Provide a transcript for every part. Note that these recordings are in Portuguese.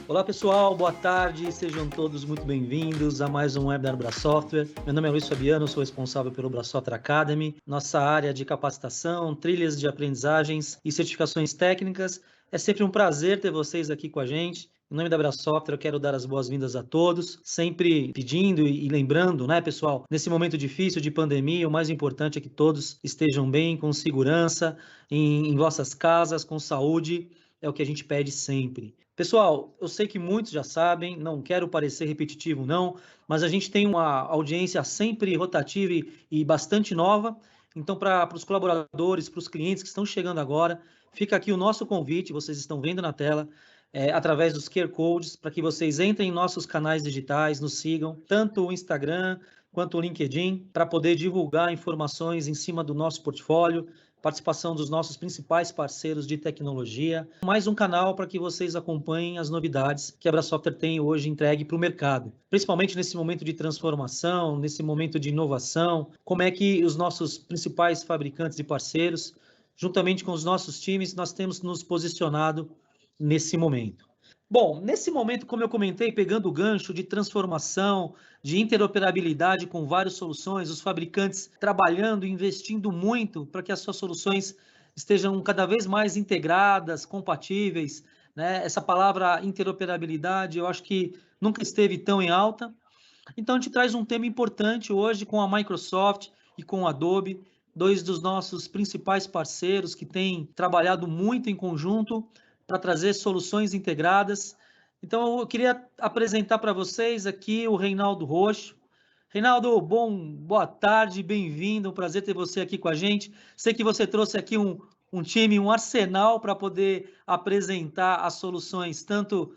Olá pessoal, boa tarde, sejam todos muito bem-vindos a mais um webinar Bra Software. Meu nome é Luiz Fabiano, sou responsável pelo Bra Software Academy. Nossa área de capacitação, trilhas de aprendizagens e certificações técnicas. É sempre um prazer ter vocês aqui com a gente. Em nome da Bra Software, eu quero dar as boas-vindas a todos, sempre pedindo e lembrando, né, pessoal, nesse momento difícil de pandemia, o mais importante é que todos estejam bem, com segurança, em vossas casas, com saúde, é o que a gente pede sempre. Pessoal, eu sei que muitos já sabem, não quero parecer repetitivo não, mas a gente tem uma audiência sempre rotativa e bastante nova, então para os colaboradores, para os clientes que estão chegando agora, fica aqui o nosso convite, vocês estão vendo na tela, através dos QR Codes, para que vocês entrem em nossos canais digitais, nos sigam, tanto o Instagram quanto o LinkedIn, para poder divulgar informações em cima do nosso portfólio, participação dos nossos principais parceiros de tecnologia, mais um canal para que vocês acompanhem as novidades que a Bra Software tem hoje entregue para o mercado, principalmente nesse momento de transformação, nesse momento de inovação, como é que os nossos principais fabricantes e parceiros, juntamente com os nossos times, nós temos nos posicionado nesse momento. Bom, nesse momento, como eu comentei, pegando o gancho de transformação, de interoperabilidade com várias soluções, os fabricantes trabalhando, investindo muito para que as suas soluções estejam cada vez mais integradas, compatíveis, né? Essa palavra interoperabilidade, eu acho que nunca esteve tão em alta. Então, a gente traz um tema importante hoje com a Microsoft e com a Adobe, dois dos nossos principais parceiros que têm trabalhado muito em conjunto para trazer soluções integradas. Então, eu queria apresentar para vocês aqui o Reinaldo Roxo. Reinaldo, boa tarde, bem-vindo, um prazer ter você aqui com a gente. Sei que você trouxe aqui um time, um arsenal para poder apresentar as soluções, tanto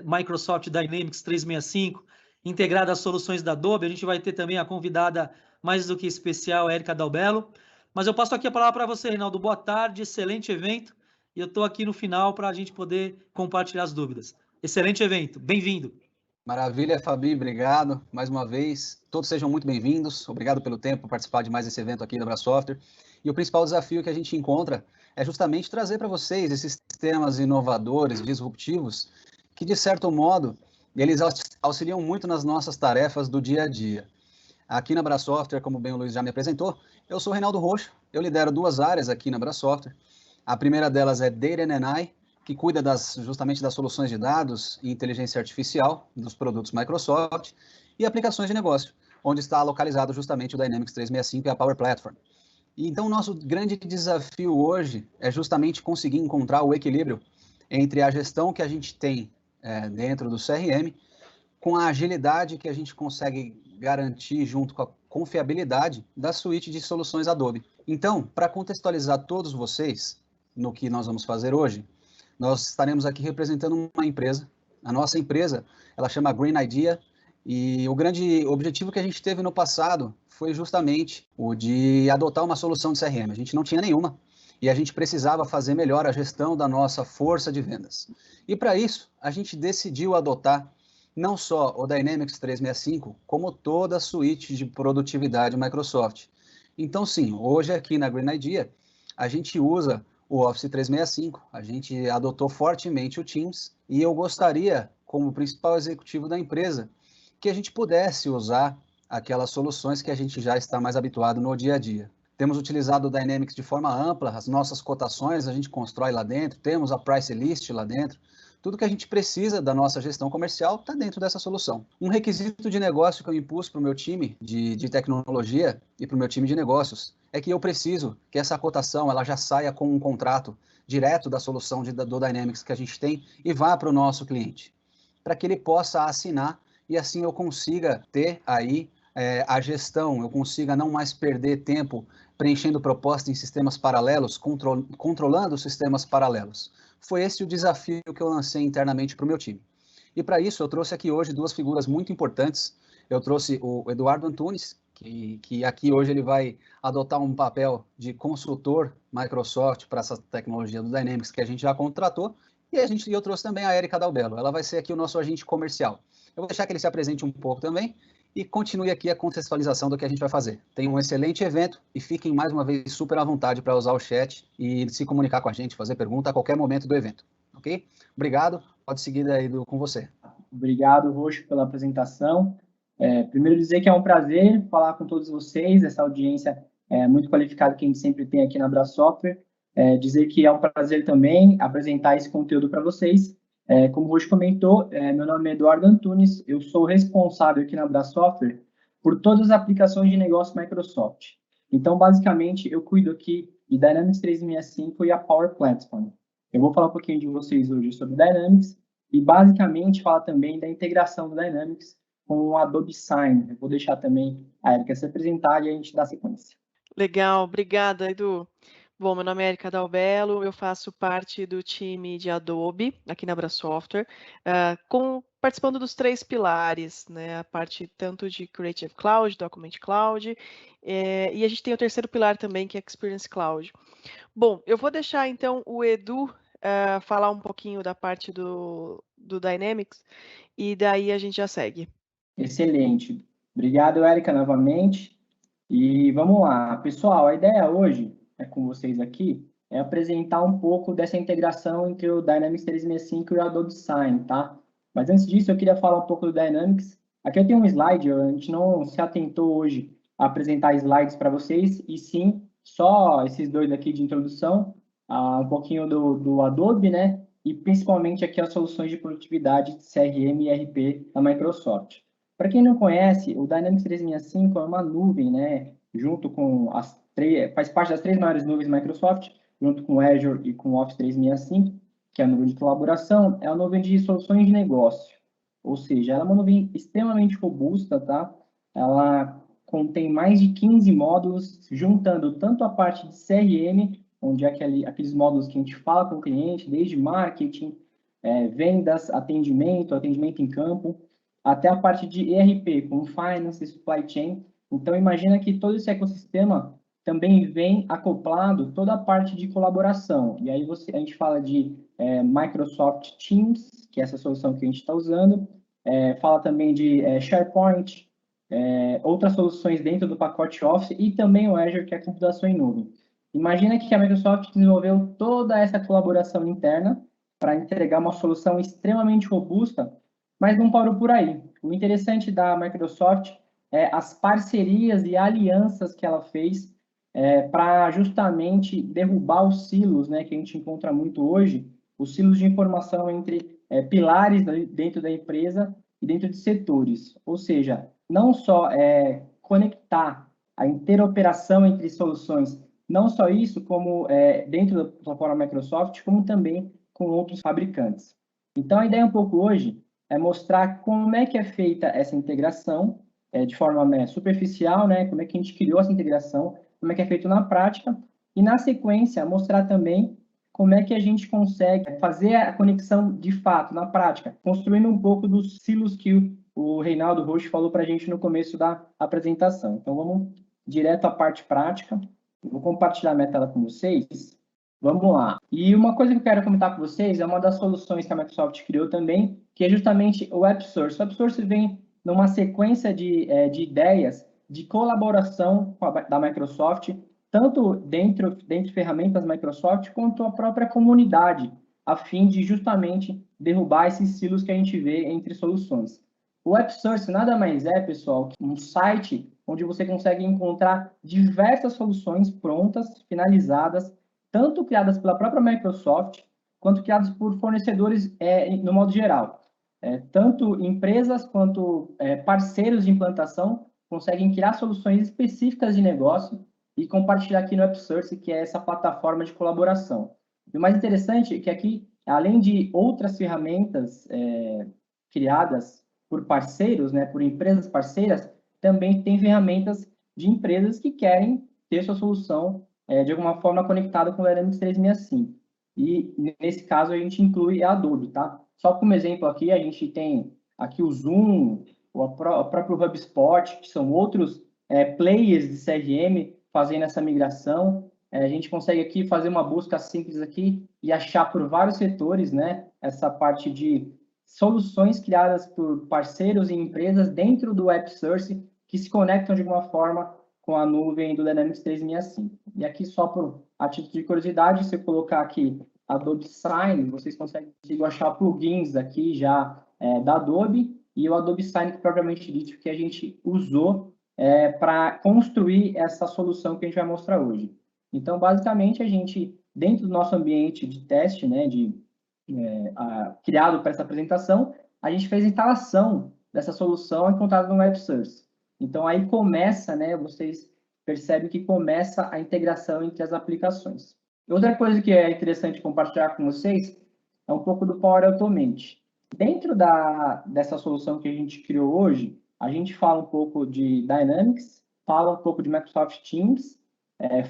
Microsoft Dynamics 365, integrada às soluções da Adobe. A gente vai ter também a convidada mais do que especial, Érica Dalbello. Mas eu passo aqui a palavra para você, Reinaldo. Boa tarde, excelente evento. E eu estou aqui no final para a gente poder compartilhar as dúvidas. Excelente evento, bem-vindo. Maravilha, Fabi, obrigado mais uma vez. Todos sejam muito bem-vindos. Obrigado pelo tempo por participar de mais esse evento aqui da Bra Software. E o principal desafio que a gente encontra é justamente trazer para vocês esses sistemas inovadores, disruptivos, que de certo modo eles auxiliam muito nas nossas tarefas do dia a dia. Aqui na Bra Software, como bem o Luiz já me apresentou, eu sou o Reinaldo Roxo, eu lidero duas áreas aqui na Bra Software. A primeira delas é Data and AI, que cuida justamente das soluções de dados e inteligência artificial dos produtos Microsoft, e aplicações de negócio, onde está localizado justamente o Dynamics 365 e a Power Platform. E então, o nosso grande desafio hoje é justamente conseguir encontrar o equilíbrio entre a gestão que a gente tem dentro do CRM, com a agilidade que a gente consegue garantir junto com a confiabilidade da suíte de soluções Adobe. Então, para contextualizar todos vocês no que nós vamos fazer hoje, nós estaremos aqui representando uma empresa. A nossa empresa, ela chama Green Idea, e o grande objetivo que a gente teve no passado foi justamente o de adotar uma solução de CRM. A gente não tinha nenhuma, e a gente precisava fazer melhor a gestão da nossa força de vendas. E para isso, a gente decidiu adotar não só o Dynamics 365, como toda a suíte de produtividade Microsoft. Então, sim, hoje aqui na Green Idea, a gente usa o Office 365, a gente adotou fortemente o Teams, e eu gostaria, como principal executivo da empresa, que a gente pudesse usar aquelas soluções que a gente já está mais habituado no dia a dia. Temos utilizado o Dynamics de forma ampla, as nossas cotações a gente constrói lá dentro, temos a price list lá dentro, tudo que a gente precisa da nossa gestão comercial está dentro dessa solução. Um requisito de negócio que eu impus para o meu time de tecnologia e para o meu time de negócios é que eu preciso que essa cotação ela já saia com um contrato direto da solução do Dynamics que a gente tem e vá para o nosso cliente, para que ele possa assinar e assim eu consiga ter aí a gestão, eu consiga não mais perder tempo preenchendo proposta em sistemas paralelos, controlando sistemas paralelos. Foi esse o desafio que eu lancei internamente para o meu time. E para isso eu trouxe aqui hoje duas figuras muito importantes. Eu trouxe o Eduardo Antunes, que aqui hoje ele vai adotar um papel de consultor Microsoft para essa tecnologia do Dynamics que a gente já contratou. E eu trouxe também a Érica Dalbello, ela vai ser aqui o nosso agente comercial. Eu vou deixar que ele se apresente um pouco também e continue aqui a contextualização do que a gente vai fazer. Tenham um excelente evento e fiquem mais uma vez super à vontade para usar o chat e se comunicar com a gente, fazer pergunta a qualquer momento do evento, ok? Obrigado, Pode seguir daí com você. Obrigado, Roxo, pela apresentação. Primeiro dizer que é um prazer falar com todos vocês, essa audiência muito qualificada que a gente sempre tem aqui na Bra Software. Dizer que é um prazer também apresentar esse conteúdo para vocês. Como o Roxo comentou, meu nome é Eduardo Antunes, eu sou responsável aqui na Bra Software por todas as aplicações de negócio Microsoft. Então, basicamente, eu cuido aqui de Dynamics 365 e a Power Platform. Eu vou falar um pouquinho de vocês hoje sobre Dynamics e, basicamente, falar também da integração do Dynamics com o Adobe Sign. Eu vou deixar também a Erika se apresentar e a gente dá sequência. Legal, obrigada, Edu. Bom, meu nome é Erika Dalbello, eu faço parte do time de Adobe aqui na Bra Software, participando dos 3 pilares, né? A parte tanto de Creative Cloud, Document Cloud, e a gente tem o terceiro pilar também, que é Experience Cloud. Bom, eu vou deixar então o Edu falar um pouquinho da parte do Dynamics, e daí a gente já segue. Excelente. Obrigado, Erika, novamente. E vamos lá. Pessoal, a ideia hoje, com vocês aqui, é apresentar um pouco dessa integração entre o Dynamics 365 e o Adobe Sign, tá? Mas antes disso, eu queria falar um pouco do Dynamics. Aqui eu tenho um slide, a gente não se atentou hoje a apresentar slides para vocês, e sim, só esses 2 aqui de introdução, um pouquinho do Adobe, né? E principalmente aqui as soluções de produtividade, CRM e ERP da Microsoft. Para quem não conhece, o Dynamics 365 é uma nuvem, né? Junto com faz parte das 3 maiores nuvens da Microsoft, junto com o Azure e com o Office 365, que é a nuvem de colaboração, é a nuvem de soluções de negócio. Ou seja, ela é uma nuvem extremamente robusta, tá? Ela contém mais de 15 módulos, juntando tanto a parte de CRM, onde é aqueles módulos que a gente fala com o cliente, desde marketing, vendas, atendimento em campo, até a parte de ERP, como Finance e Supply Chain. Então, imagina que todo esse ecossistema também vem acoplado toda a parte de colaboração. E aí a gente fala de Microsoft Teams, que é essa solução que a gente está usando, fala também de SharePoint, outras soluções dentro do pacote Office e também o Azure, que é a computação em nuvem. Imagina que a Microsoft desenvolveu toda essa colaboração interna para entregar uma solução extremamente robusta, mas não parou por aí. O interessante da Microsoft é as parcerias e alianças que ela fez para justamente derrubar os silos, né, que a gente encontra muito hoje, os silos de informação entre pilares dentro da empresa e dentro de setores. Ou seja, não só conectar a interoperação entre soluções, não só isso, como dentro da plataforma Microsoft, como também com outros fabricantes. Então, a ideia um pouco hoje é mostrar como é que é feita essa integração de forma superficial, né? Como é que a gente criou essa integração, como é que é feito na prática, e na sequência mostrar também como é que a gente consegue fazer a conexão de fato, na prática, construindo um pouco dos silos que o Reinaldo Rocha falou para a gente no começo da apresentação. Então, vamos direto à parte prática. Eu vou compartilhar a minha tela com vocês. Vamos lá. E uma coisa que eu quero comentar com vocês é uma das soluções que a Microsoft criou também, que é justamente o AppSource. O AppSource vem numa sequência de ideias de colaboração da Microsoft, tanto dentro de ferramentas Microsoft, quanto a própria comunidade, a fim de justamente derrubar esses silos que a gente vê entre soluções. O AppSource nada mais é, pessoal, que um site onde você consegue encontrar diversas soluções prontas, finalizadas, tanto criadas pela própria Microsoft, quanto criadas por fornecedores no modo geral. Tanto empresas quanto parceiros de implantação conseguem criar soluções específicas de negócio e compartilhar aqui no AppSource, que é essa plataforma de colaboração. E o mais interessante é que aqui, além de outras ferramentas criadas por parceiros, né, por empresas parceiras, também tem ferramentas de empresas que querem ter sua solução de alguma forma conectada com o Dynamics 365. E, nesse caso, a gente inclui a Adobe, tá? Só como exemplo aqui, a gente tem aqui o Zoom, o próprio HubSpot, que são outros players de CRM fazendo essa migração. A gente consegue aqui fazer uma busca simples aqui e achar por vários setores, né? Essa parte de soluções criadas por parceiros e empresas dentro do AppSource que se conectam de alguma forma com a nuvem do Dynamics 365. E aqui, só a título de curiosidade, se eu colocar aqui Adobe Sign, vocês conseguem achar plugins aqui já da Adobe, e o Adobe Sign propriamente dito que a gente usou para construir essa solução que a gente vai mostrar hoje. Então, basicamente, a gente, dentro do nosso ambiente de teste, né, criado para essa apresentação, a gente fez a instalação dessa solução encontrada no Web Source. Então, aí começa, né, vocês percebem que começa a integração entre as aplicações. Outra coisa que é interessante compartilhar com vocês é um pouco do Power Automate. Dentro dessa solução que a gente criou hoje, a gente fala um pouco de Dynamics, fala um pouco de Microsoft Teams,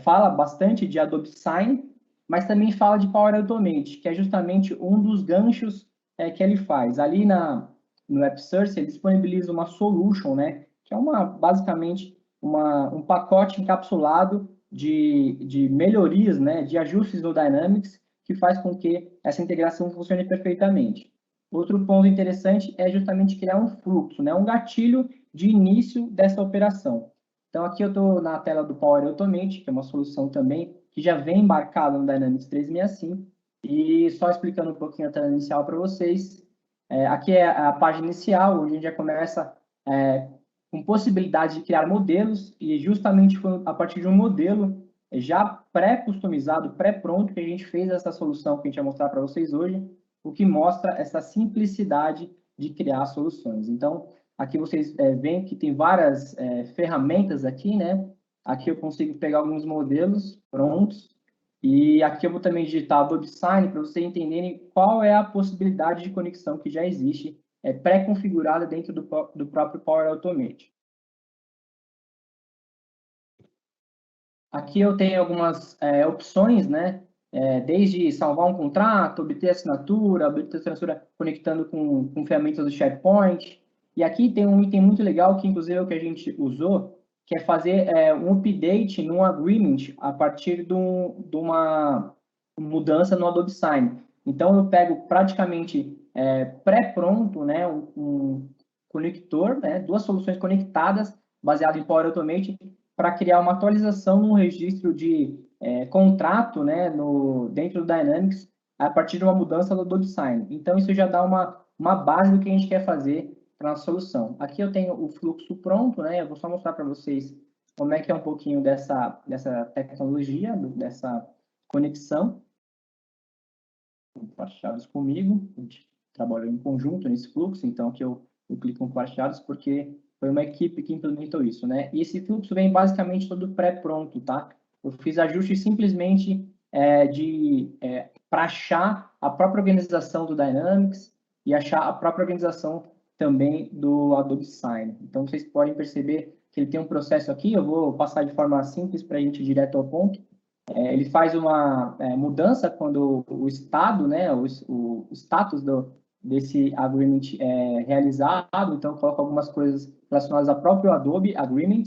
fala bastante de Adobe Sign, mas também fala de Power Automate, que é justamente um dos ganchos que ele faz. Ali no Web Source, ele disponibiliza uma solution, né, que é basicamente um pacote encapsulado de melhorias, né, de ajustes no Dynamics, que faz com que essa integração funcione perfeitamente. Outro ponto interessante é justamente criar um fluxo, né, um gatilho de início dessa operação. Então, aqui eu estou na tela do Power Automate, que é uma solução também que já vem embarcada no Dynamics 365, e só explicando um pouquinho a tela inicial para vocês, aqui é a página inicial, onde a gente já começa com possibilidade de criar modelos, e justamente foi a partir de um modelo já pré-customizado, pré-pronto, que a gente fez essa solução que a gente vai mostrar para vocês hoje, o que mostra essa simplicidade de criar soluções. Então, aqui vocês veem que tem várias ferramentas aqui, né? Aqui eu consigo pegar alguns modelos prontos, e aqui eu vou também digitar Adobe Sign para vocês entenderem qual é a possibilidade de conexão que já existe, pré-configurada dentro do próprio Power Automate. Aqui eu tenho algumas opções, né? Desde salvar um contrato, obter assinatura, obter assinatura conectando com ferramentas do SharePoint. E aqui tem um item muito legal, que inclusive é o que a gente usou, que é fazer um update num agreement a partir de uma mudança no Adobe Sign. Então, eu pego praticamente pré-pronto, né, um conector, né, duas soluções conectadas, baseado em Power Automate, para criar uma atualização num registro de contrato, né, dentro do Dynamics, a partir de uma mudança do Adobe Sign. Então, isso já dá uma base do que a gente quer fazer para a solução. Aqui eu tenho o fluxo pronto, né, eu vou só mostrar para vocês como é que é um pouquinho dessa tecnologia, dessa conexão. Compartilhados comigo, a gente trabalhou em conjunto nesse fluxo, então aqui eu clico em compartilhados porque foi uma equipe que implementou isso, né? E esse fluxo vem basicamente todo pré-pronto, tá? Eu fiz ajustes simplesmente para achar a própria organização do Dynamics e achar a própria organização também do Adobe Sign. Então, vocês podem perceber que ele tem um processo aqui, eu vou passar de forma simples para a gente ir direto ao ponto. Ele faz uma mudança quando o estado, né, o status desse agreement é realizado, então eu coloco algumas coisas relacionadas ao próprio Adobe Agreement,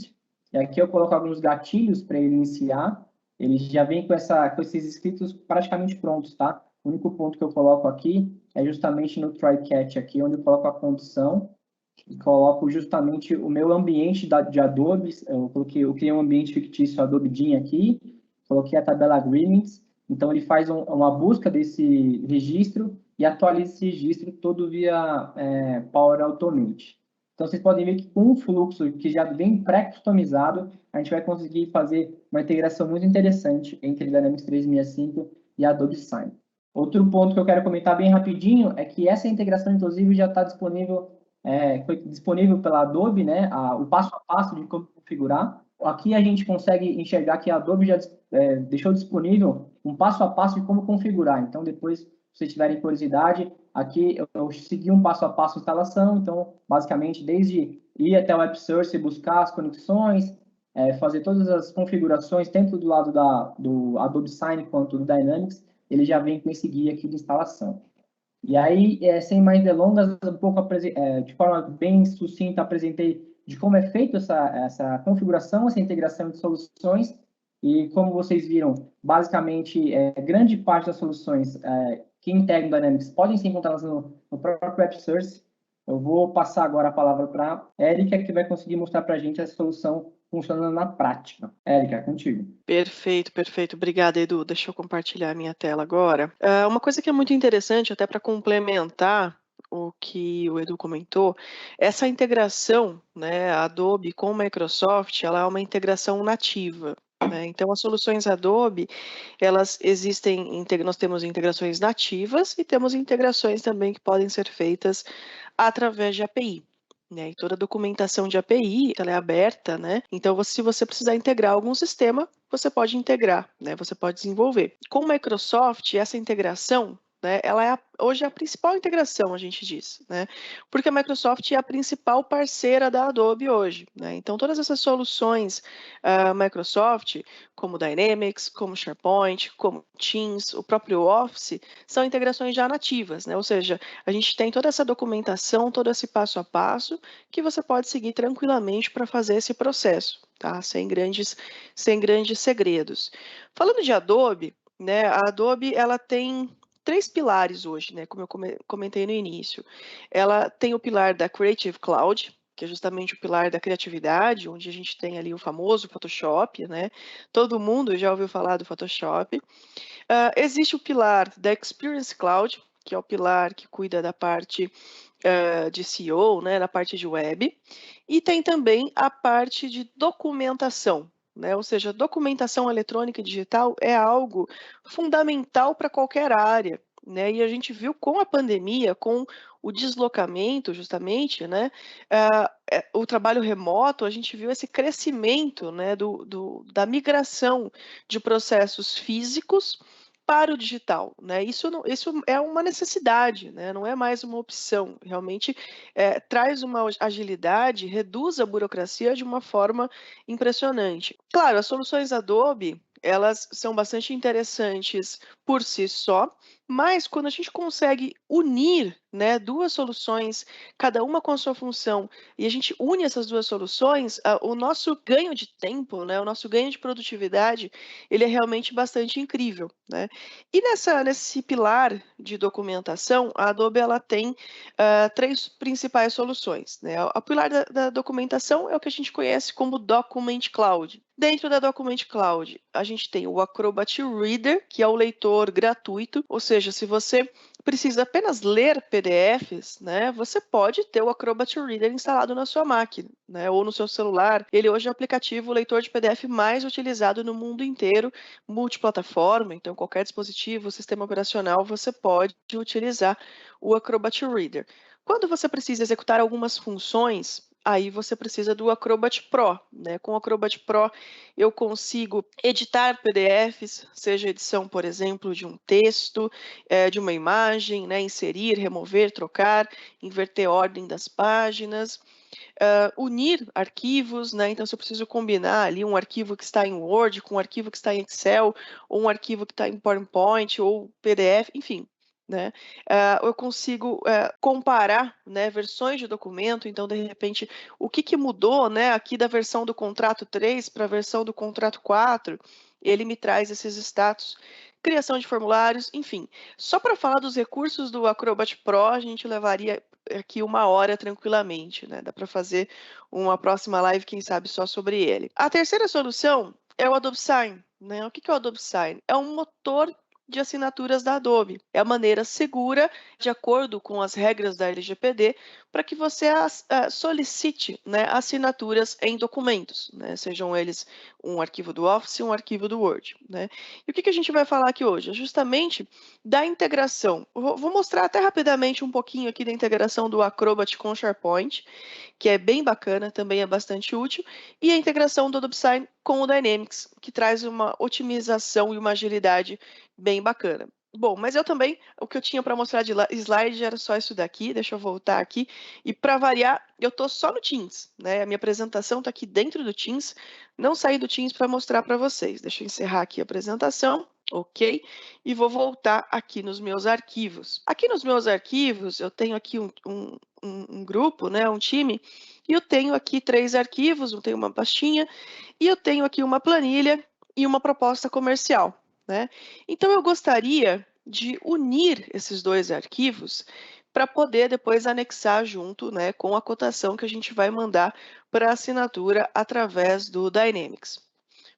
e aqui eu coloco alguns gatilhos para ele iniciar, ele já vem com esses escritos praticamente prontos, tá? O único ponto que eu coloco aqui é justamente no try catch aqui, onde eu coloco a condição, e coloco justamente o meu ambiente de Adobe, eu criei um ambiente fictício Adobe Jean aqui, coloquei a tabela Agreements, então ele faz uma busca desse registro e atualiza esse registro todo via Power Automate. Então, vocês podem ver que com um fluxo que já vem pré-customizado, a gente vai conseguir fazer uma integração muito interessante entre Dynamics 365 e Adobe Sign. Outro ponto que eu quero comentar bem rapidinho é que essa integração, inclusive, já está disponível, foi disponível pela Adobe, né, o passo a passo de como configurar. Aqui a gente consegue enxergar que a Adobe já deixou disponível um passo a passo de como configurar. Então, depois, se vocês tiverem curiosidade, aqui eu segui um passo a passo de instalação. Então, basicamente, desde ir até o Web Source e buscar as conexões, fazer todas as configurações, tanto do lado do Adobe Sign quanto do Dynamics, ele já vem com esse guia aqui de instalação. E aí, sem mais delongas, um pouco de forma bem sucinta, apresentei de como é feita essa configuração, essa integração de soluções, e como vocês viram, basicamente, grande parte das soluções que integram o Dynamics podem ser encontradas no próprio Web Source. Eu vou passar agora a palavra para a Érica, que vai conseguir mostrar para a gente a solução funcionando na prática. Érica, é contigo. Perfeito, perfeito. Obrigada, Edu. Deixa eu compartilhar a minha tela agora. Uma coisa que é muito interessante, até para complementar o que o Edu comentou, essa integração, né, Adobe com Microsoft, ela é uma integração nativa. Né? Então, as soluções Adobe, elas existem, nós temos integrações nativas e temos integrações também que podem ser feitas através de API. Né, e toda a documentação de API, ela é aberta, né? Então, se você precisar integrar algum sistema, você pode integrar, né? Você pode desenvolver. Com o Microsoft, essa integração, né, ela é hoje a principal integração, a gente diz, né? Porque a Microsoft é a principal parceira da Adobe hoje, né? Então, todas essas soluções Microsoft, como Dynamics, como SharePoint, como Teams, o próprio Office, são integrações já nativas, né? Ou seja, a gente tem toda essa documentação, todo esse passo a passo que você pode seguir tranquilamente para fazer esse processo, tá? Sem grandes segredos. Falando de Adobe, né? A Adobe, ela tem 3 pilares hoje, né? Como eu comentei no início. Ela tem o pilar da Creative Cloud, que é justamente o pilar da criatividade, onde a gente tem ali o famoso Photoshop, né? Todo mundo já ouviu falar do Photoshop. Existe o pilar da Experience Cloud, que é o pilar que cuida da parte de SEO, né, na parte de web, e tem também a parte de documentação, né, ou seja, documentação eletrônica e digital é algo fundamental para qualquer área, né, e a gente viu com a pandemia, com o deslocamento, justamente, né, o trabalho remoto, a gente viu esse crescimento, né, da migração de processos físicos para o digital, né? Isso é uma necessidade, né? Não é mais uma opção. Realmente traz uma agilidade, reduz a burocracia de uma forma impressionante. Claro, as soluções Adobe, elas são bastante interessantes por si só, mas quando a gente consegue unir, né, duas soluções, cada uma com a sua função, e a gente une essas duas soluções, o nosso ganho de tempo, né, o nosso ganho de produtividade, ele é realmente bastante incrível, né? E nesse pilar de documentação, a Adobe ela tem 3 principais soluções, né? O pilar da documentação é o que a gente conhece como Document Cloud. Dentro da Document Cloud, a gente tem o Acrobat Reader, que é o leitor gratuito, ou seja, se você precisa apenas ler PDFs, né, você pode ter o Acrobat Reader instalado na sua máquina, né, ou no seu celular. Ele hoje é o aplicativo leitor de PDF mais utilizado no mundo inteiro, multiplataforma, então qualquer dispositivo, sistema operacional, você pode utilizar o Acrobat Reader. Quando você precisa executar algumas funções, aí você precisa do Acrobat Pro, né? Com o Acrobat Pro eu consigo editar PDFs, seja edição, por exemplo, de um texto, de uma imagem, né? Inserir, remover, trocar, inverter a ordem das páginas, unir arquivos, né? Então, se eu preciso combinar ali um arquivo que está em Word com um arquivo que está em Excel, ou um arquivo que está em PowerPoint, ou PDF, enfim, né? Eu consigo comparar, né, versões de documento, então, de repente, o que mudou, né, aqui da versão do contrato 3 para a versão do contrato 4, ele me traz esses status, criação de formulários, enfim. Só para falar dos recursos do Acrobat Pro, a gente levaria aqui 1 hora tranquilamente, né? Dá para fazer uma próxima live, quem sabe, só sobre ele. A terceira solução é o Adobe Sign, né? O que é o Adobe Sign? É um motor de assinaturas da Adobe. É a maneira segura, de acordo com as regras da LGPD, para que você solicite, né, assinaturas em documentos, né, sejam eles um arquivo do Office, um arquivo do Word, né? E o que a gente vai falar aqui hoje? É justamente da integração. Vou mostrar até rapidamente um pouquinho aqui da integração do Acrobat com SharePoint, que é bem bacana, também é bastante útil, e a integração do Adobe Sign com o Dynamics, que traz uma otimização e uma agilidade bem bacana. Bom, mas eu também, o que eu tinha para mostrar de slide era só isso daqui, deixa eu voltar aqui, e para variar, eu estou só no Teams, né? A minha apresentação está aqui dentro do Teams, não saí do Teams para mostrar para vocês. Deixa eu encerrar aqui a apresentação, ok? E vou voltar aqui nos meus arquivos. Aqui nos meus arquivos, eu tenho aqui um grupo, né, um time, e eu tenho aqui 3 arquivos, eu tenho uma pastinha, e eu tenho aqui uma planilha e uma proposta comercial, né? Então, eu gostaria de unir esses 2 arquivos para poder depois anexar junto, né, com a cotação que a gente vai mandar para assinatura através do Dynamics.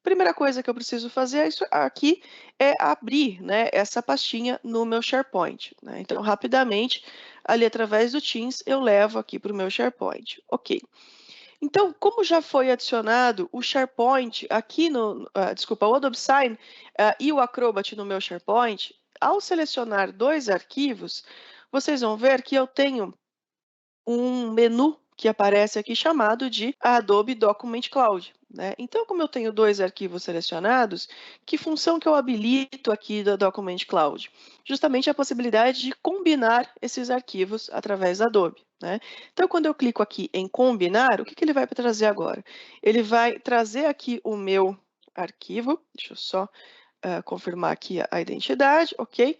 Primeira coisa que eu preciso fazer aqui é abrir, né, essa pastinha no meu SharePoint, né? Então, rapidamente, ali através do Teams, eu levo aqui para o meu SharePoint. Ok. Então, como já foi adicionado o SharePoint aqui o Adobe Sign e o Acrobat no meu SharePoint, ao selecionar dois arquivos, vocês vão ver que eu tenho um menu que aparece aqui chamado de Adobe Document Cloud, né? Então, como eu tenho dois arquivos selecionados, que função que eu habilito aqui da Document Cloud? Justamente a possibilidade de combinar esses arquivos através da Adobe, né? Então, quando eu clico aqui em combinar, o que ele vai trazer agora? Ele vai trazer aqui o meu arquivo, deixa eu só confirmar aqui a identidade, ok?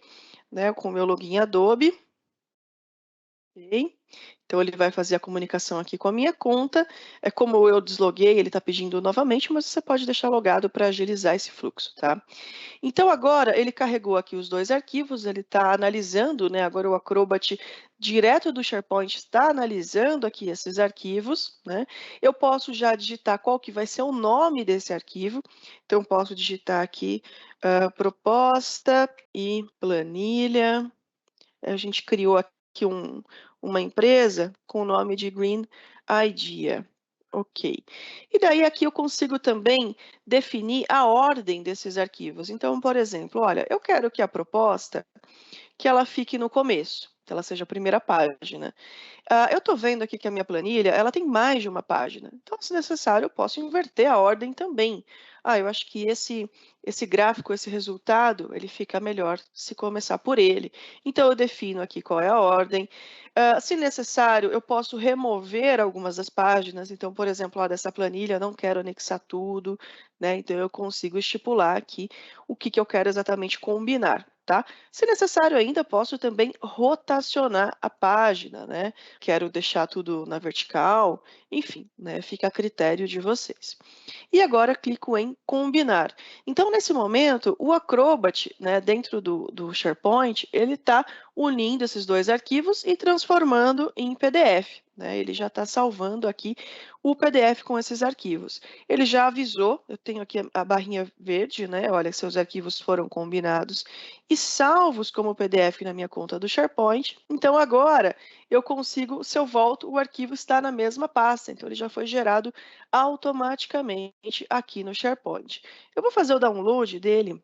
Né, com o meu login Adobe. Ok. Então, ele vai fazer a comunicação aqui com a minha conta. Como eu desloguei, ele está pedindo novamente, mas você pode deixar logado para agilizar esse fluxo, tá? Então, agora, ele carregou aqui os dois arquivos, ele está analisando, né? Agora o Acrobat, direto do SharePoint, está analisando aqui esses arquivos, né? Eu posso já digitar qual que vai ser o nome desse arquivo. Então, posso digitar aqui proposta e planilha. A gente criou aqui uma empresa com o nome de Green Idea. Ok. E daí aqui eu consigo também definir a ordem desses arquivos. Então, por exemplo, olha, eu quero que a proposta que ela fique no começo, que ela seja a primeira página. Eu estou vendo aqui que a minha planilha ela tem mais de uma página. Então, se necessário, eu posso inverter a ordem também. Eu acho que esse gráfico, esse resultado, ele fica melhor se começar por ele. Então, eu defino aqui qual é a ordem. Se necessário, eu posso remover algumas das páginas. Então, por exemplo, dessa planilha, eu não quero anexar tudo, né? Então, eu consigo estipular aqui o que eu quero exatamente combinar. Tá? Se necessário ainda, posso também rotacionar a página, né? Quero deixar tudo na vertical, enfim, né? Fica a critério de vocês. E agora clico em combinar. Então, nesse momento, o Acrobat, né, dentro do SharePoint, ele está unindo esses dois arquivos e transformando em PDF. Né? Ele já está salvando aqui o PDF com esses arquivos. Ele já avisou, eu tenho aqui a barrinha verde, né? Olha, seus arquivos foram combinados e salvos como PDF na minha conta do SharePoint. Então, agora, eu consigo, se eu volto, o arquivo está na mesma pasta. Então, ele já foi gerado automaticamente aqui no SharePoint. Eu vou fazer o download dele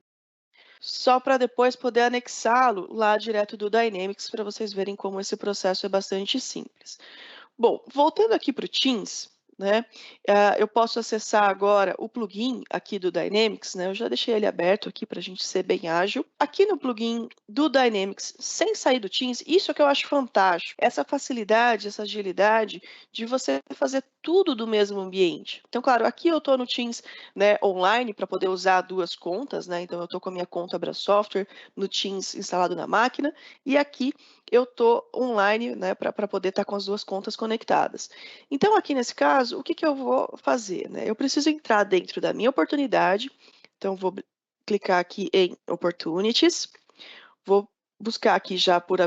só para depois poder anexá-lo lá direto do Dynamics, para vocês verem como esse processo é bastante simples. Bom, voltando aqui para o Teams, né, eu posso acessar agora o plugin aqui do Dynamics, né, eu já deixei ele aberto aqui para a gente ser bem ágil. Aqui no plugin do Dynamics, sem sair do Teams, isso é que eu acho fantástico, essa facilidade, essa agilidade de você fazer tudo do mesmo ambiente. Então, claro, aqui eu estou no Teams, né, online para poder usar duas contas, né, então eu estou com a minha conta BraSoftware no Teams instalado na máquina, e aqui eu estou online, né, para poder estar com as duas contas conectadas. Então, aqui nesse caso, o que eu vou fazer? Né? Eu preciso entrar dentro da minha oportunidade, então vou clicar aqui em Opportunities, vou buscar aqui já por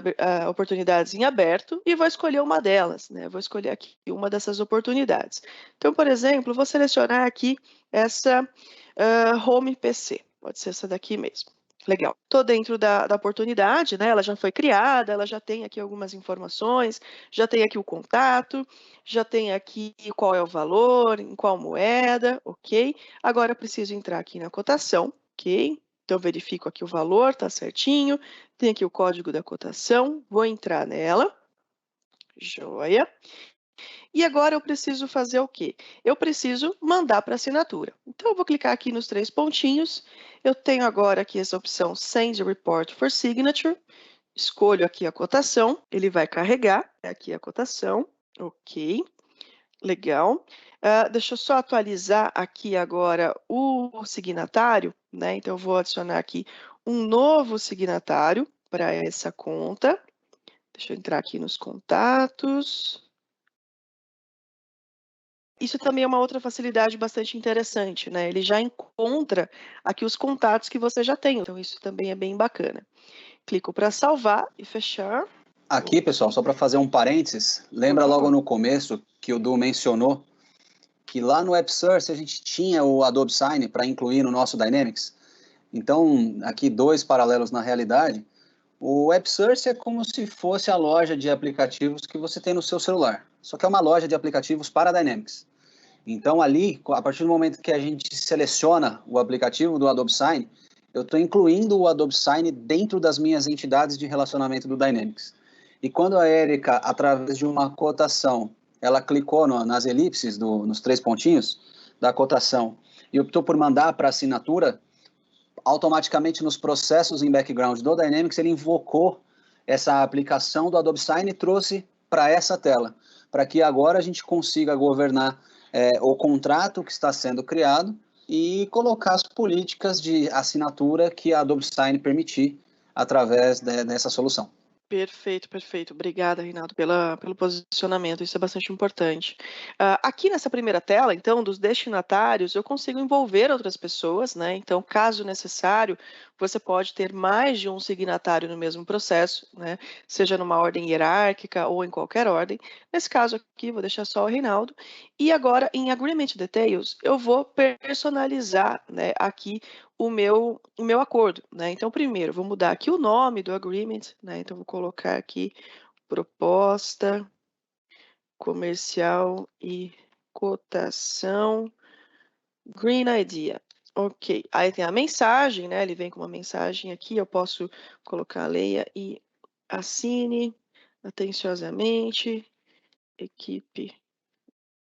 oportunidades em aberto e vou escolher uma delas, né? Vou escolher aqui uma dessas oportunidades. Então, por exemplo, vou selecionar aqui essa Home PC, pode ser essa daqui mesmo. Legal. Estou dentro da oportunidade, né? Ela já foi criada, ela já tem aqui algumas informações, já tem aqui o contato, já tem aqui qual é o valor, em qual moeda, ok? Agora eu preciso entrar aqui na cotação, ok? Então, verifico aqui o valor, tá certinho. Tem aqui o código da cotação, vou entrar nela. Joia. E agora eu preciso fazer o quê? Eu preciso mandar para assinatura. Então, eu vou clicar aqui nos três pontinhos. Eu tenho agora aqui essa opção Send Report for Signature. Escolho aqui a cotação. Ele vai carregar aqui a cotação. Ok. Legal. Deixa eu só atualizar aqui agora o signatário, né? Então, eu vou adicionar aqui um novo signatário para essa conta. Deixa eu entrar aqui nos contatos. Isso também é uma outra facilidade bastante interessante, né? Ele já encontra aqui os contatos que você já tem. Então, isso também é bem bacana. Clico para salvar e fechar. Aqui, pessoal, só para fazer um parênteses, lembra logo no começo que o Du mencionou que lá no AppSource a gente tinha o Adobe Sign para incluir no nosso Dynamics. Então, aqui 2 paralelos na realidade. O AppSource é como se fosse a loja de aplicativos que você tem no seu celular, só que é uma loja de aplicativos para Dynamics. Então, ali, a partir do momento que a gente seleciona o aplicativo do Adobe Sign, eu estou incluindo o Adobe Sign dentro das minhas entidades de relacionamento do Dynamics. E quando a Érica, através de uma cotação, ela clicou nas elipses, nos 3 pontinhos da cotação, e optou por mandar para assinatura, automaticamente nos processos em background do Dynamics, ele invocou essa aplicação do Adobe Sign e trouxe para essa tela, para que agora a gente consiga governar o contrato que está sendo criado e colocar as políticas de assinatura que a Adobe Sign permitir através dessa solução. Perfeito, perfeito. Obrigada, Reinaldo, pelo posicionamento. Isso é bastante importante. Aqui nessa primeira tela, então, dos destinatários, eu consigo envolver outras pessoas, né? Então, caso necessário, você pode ter mais de um signatário no mesmo processo, né? Seja numa ordem hierárquica ou em qualquer ordem. Nesse caso aqui, vou deixar só o Reinaldo. E agora, em Agreement Details, eu vou personalizar, né, aqui o meu acordo, né? Então, primeiro, vou mudar aqui o nome do agreement, né? Então, vou colocar aqui proposta comercial e cotação Green Idea. Ok, aí tem a mensagem, né? Ele vem com uma mensagem aqui, eu posso colocar leia e assine atenciosamente, equipe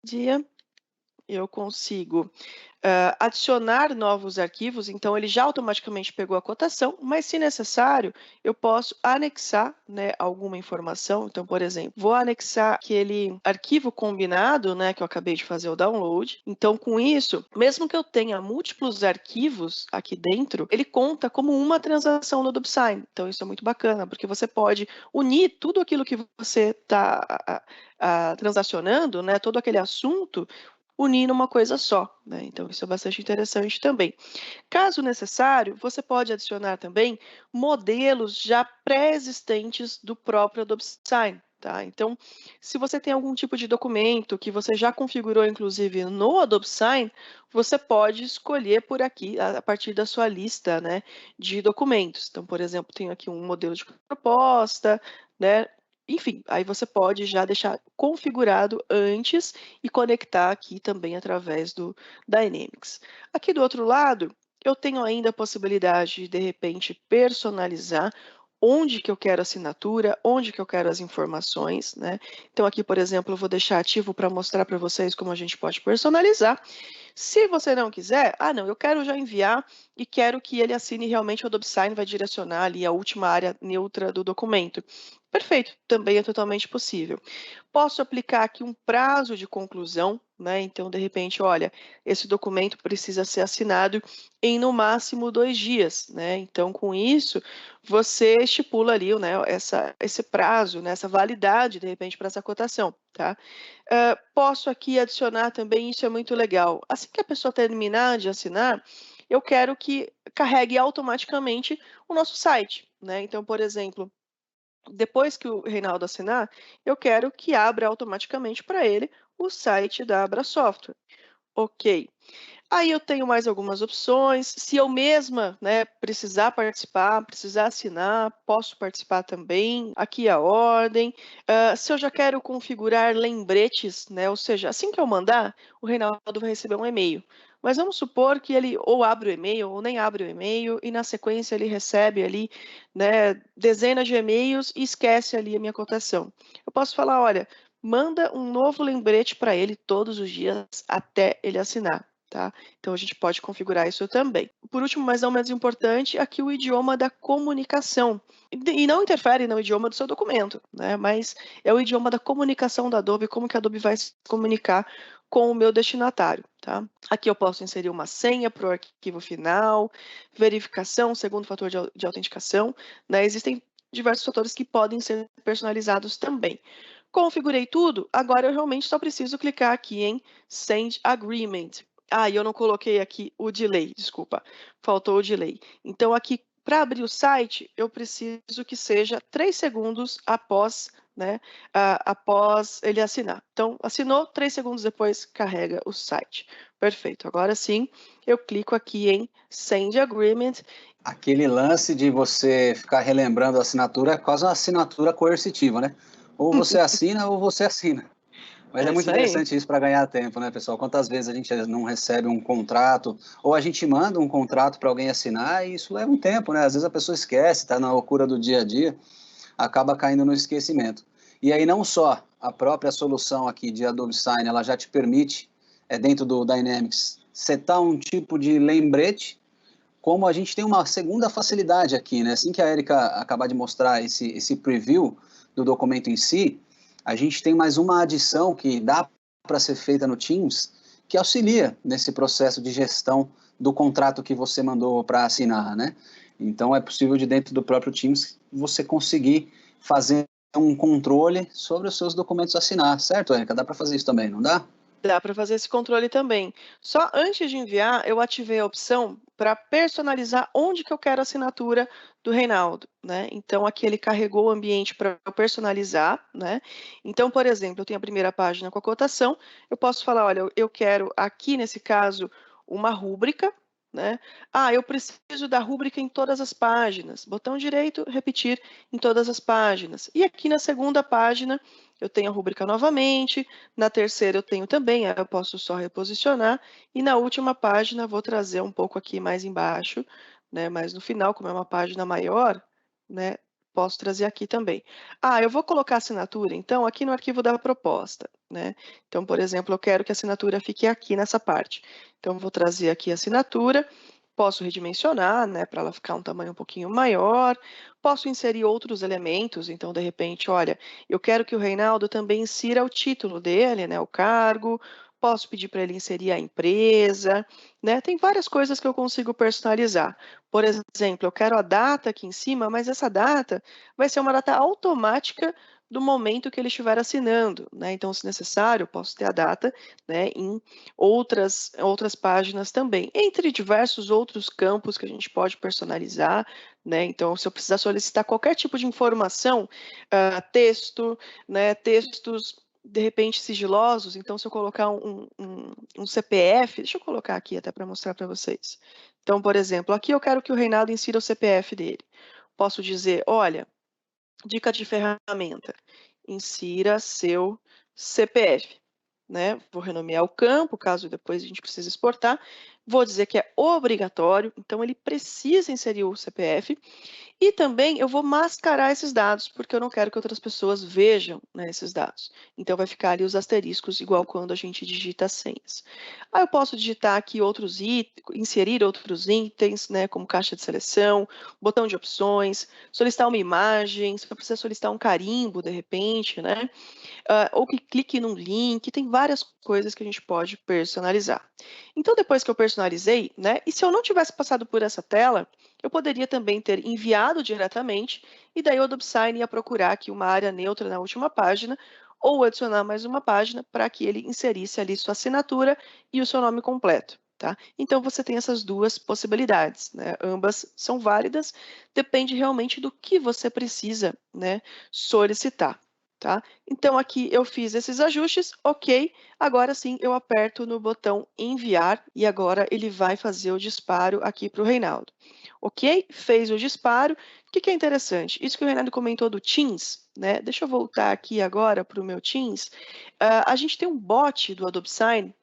dia. Eu consigo adicionar novos arquivos, então ele já automaticamente pegou a cotação, mas se necessário, eu posso anexar, né, alguma informação. Então, por exemplo, vou anexar aquele arquivo combinado, né, que eu acabei de fazer o download. Então, com isso, mesmo que eu tenha múltiplos arquivos aqui dentro, ele conta como uma transação no Adobe Sign. Então, isso é muito bacana, porque você pode unir tudo aquilo que você está transacionando, né, todo aquele assunto, unir numa coisa só, né? Então, isso é bastante interessante também. Caso necessário, você pode adicionar também modelos já pré-existentes do próprio Adobe Sign, tá? Então, se você tem algum tipo de documento que você já configurou, inclusive, no Adobe Sign, você pode escolher por aqui, a partir da sua lista, né, de documentos. Então, por exemplo, tenho aqui um modelo de proposta, né? Enfim, aí você pode já deixar configurado antes e conectar aqui também através do Dynamics. Aqui do outro lado, eu tenho ainda a possibilidade de repente, personalizar onde que eu quero a assinatura, onde que eu quero as informações, né? Então, aqui, por exemplo, eu vou deixar ativo para mostrar para vocês como a gente pode personalizar. Se você não quiser, não, eu quero já enviar e quero que ele assine realmente o Adobe Sign, vai direcionar ali a última área neutra do documento. Perfeito, também é totalmente possível. Posso aplicar aqui um prazo de conclusão, né? Então, de repente, olha, esse documento precisa ser assinado em no máximo 2 dias, né? Então, com isso, você estipula ali, né, esse prazo, né, essa validade, de repente, para essa cotação, tá? Posso aqui adicionar também, isso é muito legal. Assim que a pessoa terminar de assinar, eu quero que carregue automaticamente o nosso site, né? Então, por exemplo, depois que o Reinaldo assinar, eu quero que abra automaticamente para ele o site da Abra Software. Ok. Aí eu tenho mais algumas opções. Se eu mesma, né, precisar participar, precisar assinar, posso participar também. Aqui a ordem. Se eu já quero configurar lembretes, né, ou seja, assim que eu mandar, o Reinaldo vai receber um e-mail. Mas vamos supor que ele ou abre o e-mail ou nem abre o e-mail e na sequência ele recebe ali, né, dezenas de e-mails e esquece ali a minha cotação. Eu posso falar, olha, manda um novo lembrete para ele todos os dias até ele assinar. Tá? Então, a gente pode configurar isso também. Por último, mas não menos importante, aqui o idioma da comunicação. E não interfere no idioma do seu documento, né? Mas é o idioma da comunicação da Adobe, como que a Adobe vai se comunicar com o meu destinatário. Tá? Aqui eu posso inserir uma senha para o arquivo final, verificação, segundo fator de autenticação. Né? Existem diversos fatores que podem ser personalizados também. Configurei tudo, agora eu realmente só preciso clicar aqui em Send Agreement. E eu não coloquei aqui o delay, desculpa, faltou o delay. Então, aqui, para abrir o site, eu preciso que seja 3 segundos após, né, após ele assinar. Então, assinou, 3 segundos depois carrega o site. Perfeito. Agora sim, eu clico aqui em Send Agreement. Aquele lance de você ficar relembrando a assinatura é quase uma assinatura coercitiva, né? Ou você assina ou você assina. Mas é muito interessante isso para ganhar tempo, né, pessoal? Quantas vezes a gente não recebe um contrato, ou a gente manda um contrato para alguém assinar e isso leva um tempo, né? Às vezes a pessoa esquece, está na loucura do dia a dia, acaba caindo no esquecimento. E aí não só a própria solução aqui de Adobe Sign, ela já te permite, dentro do Dynamics, setar um tipo de lembrete, como a gente tem uma segunda facilidade aqui, né? Assim que a Erika acabar de mostrar esse preview do documento em si, a gente tem mais uma adição que dá para ser feita no Teams, que auxilia nesse processo de gestão do contrato que você mandou para assinar, né? Então, é possível de dentro do próprio Teams você conseguir fazer um controle sobre os seus documentos a assinar, certo, Erika? Dá para fazer isso também, não dá? Dá para fazer esse controle também. Só antes de enviar, eu ativei a opção para personalizar onde que eu quero a assinatura do Reinaldo, né? Então, aqui ele carregou o ambiente para eu personalizar, né? Então, por exemplo, eu tenho a primeira página com a cotação, eu posso falar, olha, eu quero aqui, nesse caso, uma rúbrica, né? Ah, eu preciso da rúbrica em todas as páginas. Botão direito, repetir em todas as páginas. E aqui na segunda página, eu tenho a rúbrica novamente, na terceira eu tenho também, eu posso só reposicionar, e na última página vou trazer um pouco aqui mais embaixo, né, mas no final, como é uma página maior, né, posso trazer aqui também. Ah, eu vou colocar assinatura, então, aqui no arquivo da proposta, né, então, por exemplo, eu quero que a assinatura fique aqui nessa parte, então, vou trazer aqui a assinatura, posso redimensionar, né, para ela ficar um tamanho um pouquinho maior, posso inserir outros elementos, então, de repente, olha, eu quero que o Reinaldo também insira o título dele, né, o cargo, posso pedir para ele inserir a empresa, né, tem várias coisas que eu consigo personalizar. Por exemplo, eu quero a data aqui em cima, mas essa data vai ser uma data automática do momento que ele estiver assinando, né? Então, se necessário, eu posso ter a data, né, em outras páginas também, entre diversos outros campos que a gente pode personalizar, né? Então, se eu precisar solicitar qualquer tipo de informação, texto, né, textos de repente sigilosos, então se eu colocar um CPF, deixa eu colocar aqui até para mostrar para vocês. Então, por exemplo, aqui eu quero que o Reinaldo insira o CPF dele. Posso dizer, olha, dica de ferramenta, insira seu CPF, né? Vou renomear o campo, caso depois a gente precise exportar. Vou dizer que é obrigatório, então ele precisa inserir o CPF. E também eu vou mascarar esses dados, porque eu não quero que outras pessoas vejam, né, esses dados. Então, vai ficar ali os asteriscos, igual quando a gente digita as senhas. Aí eu posso digitar aqui outros itens, inserir outros itens, né, como caixa de seleção, botão de opções, solicitar uma imagem, se eu precisar solicitar um carimbo, de repente, né, ou que clique num link, tem várias coisas que a gente pode personalizar. Então, depois que eu personalizei, né, e se eu não tivesse passado por essa tela, eu poderia também ter enviado diretamente, e daí o Adobe Sign ia procurar aqui uma área neutra na última página, ou adicionar mais uma página para que ele inserisse ali sua assinatura e o seu nome completo. Tá? Então, você tem essas duas possibilidades, né? Ambas são válidas, depende realmente do que você precisa, né, solicitar. Tá? Então, aqui eu fiz esses ajustes, ok. Agora sim, eu aperto no botão enviar e agora ele vai fazer o disparo aqui para o Reinaldo. Ok? Fez o disparo. O que é interessante? Isso que o Reinaldo comentou do Teams, né? Deixa eu voltar aqui agora para o meu Teams. A gente tem um bot do Adobe Sign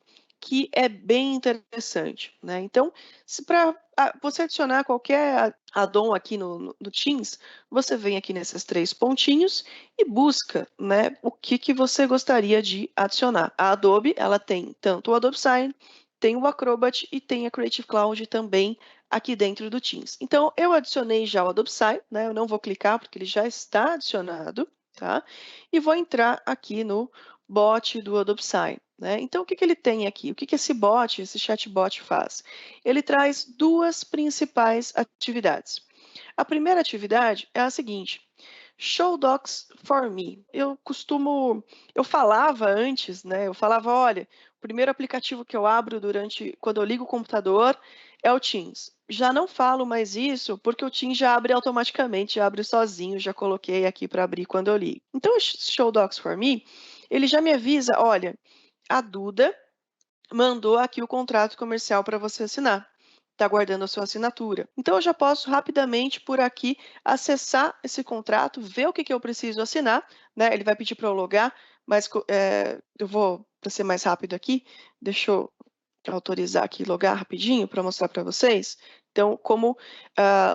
que é bem interessante, né? Então, se para você adicionar qualquer add-on aqui no Teams, você vem aqui nesses 3 pontinhos e busca, né, o que você gostaria de adicionar. A Adobe, ela tem tanto o Adobe Sign, tem o Acrobat e tem a Creative Cloud também aqui dentro do Teams. Então, eu adicionei já o Adobe Sign, né? Eu não vou clicar porque ele já está adicionado, tá? E vou entrar aqui no bot do Adobe Sign, né? Então, o que ele tem aqui? O que esse bot, esse chatbot faz? Ele traz 2 principais atividades. A primeira atividade é a seguinte: Show Docs for me. Eu falava antes, né? Eu falava, olha, o primeiro aplicativo que eu abro quando eu ligo o computador é o Teams. já não falo mais isso, porque o Teams já abre automaticamente, já abre sozinho, já coloquei aqui para abrir quando eu ligo. Então, o Show Docs for Me, ele já me avisa, olha, a Duda mandou aqui o contrato comercial para você assinar. Está guardando a sua assinatura. Então, eu já posso rapidamente por aqui acessar esse contrato, ver o que eu preciso assinar, né? Ele vai pedir para eu logar, mas eu vou, para ser mais rápido aqui, deixa eu autorizar aqui, logar rapidinho para mostrar para vocês. Então, como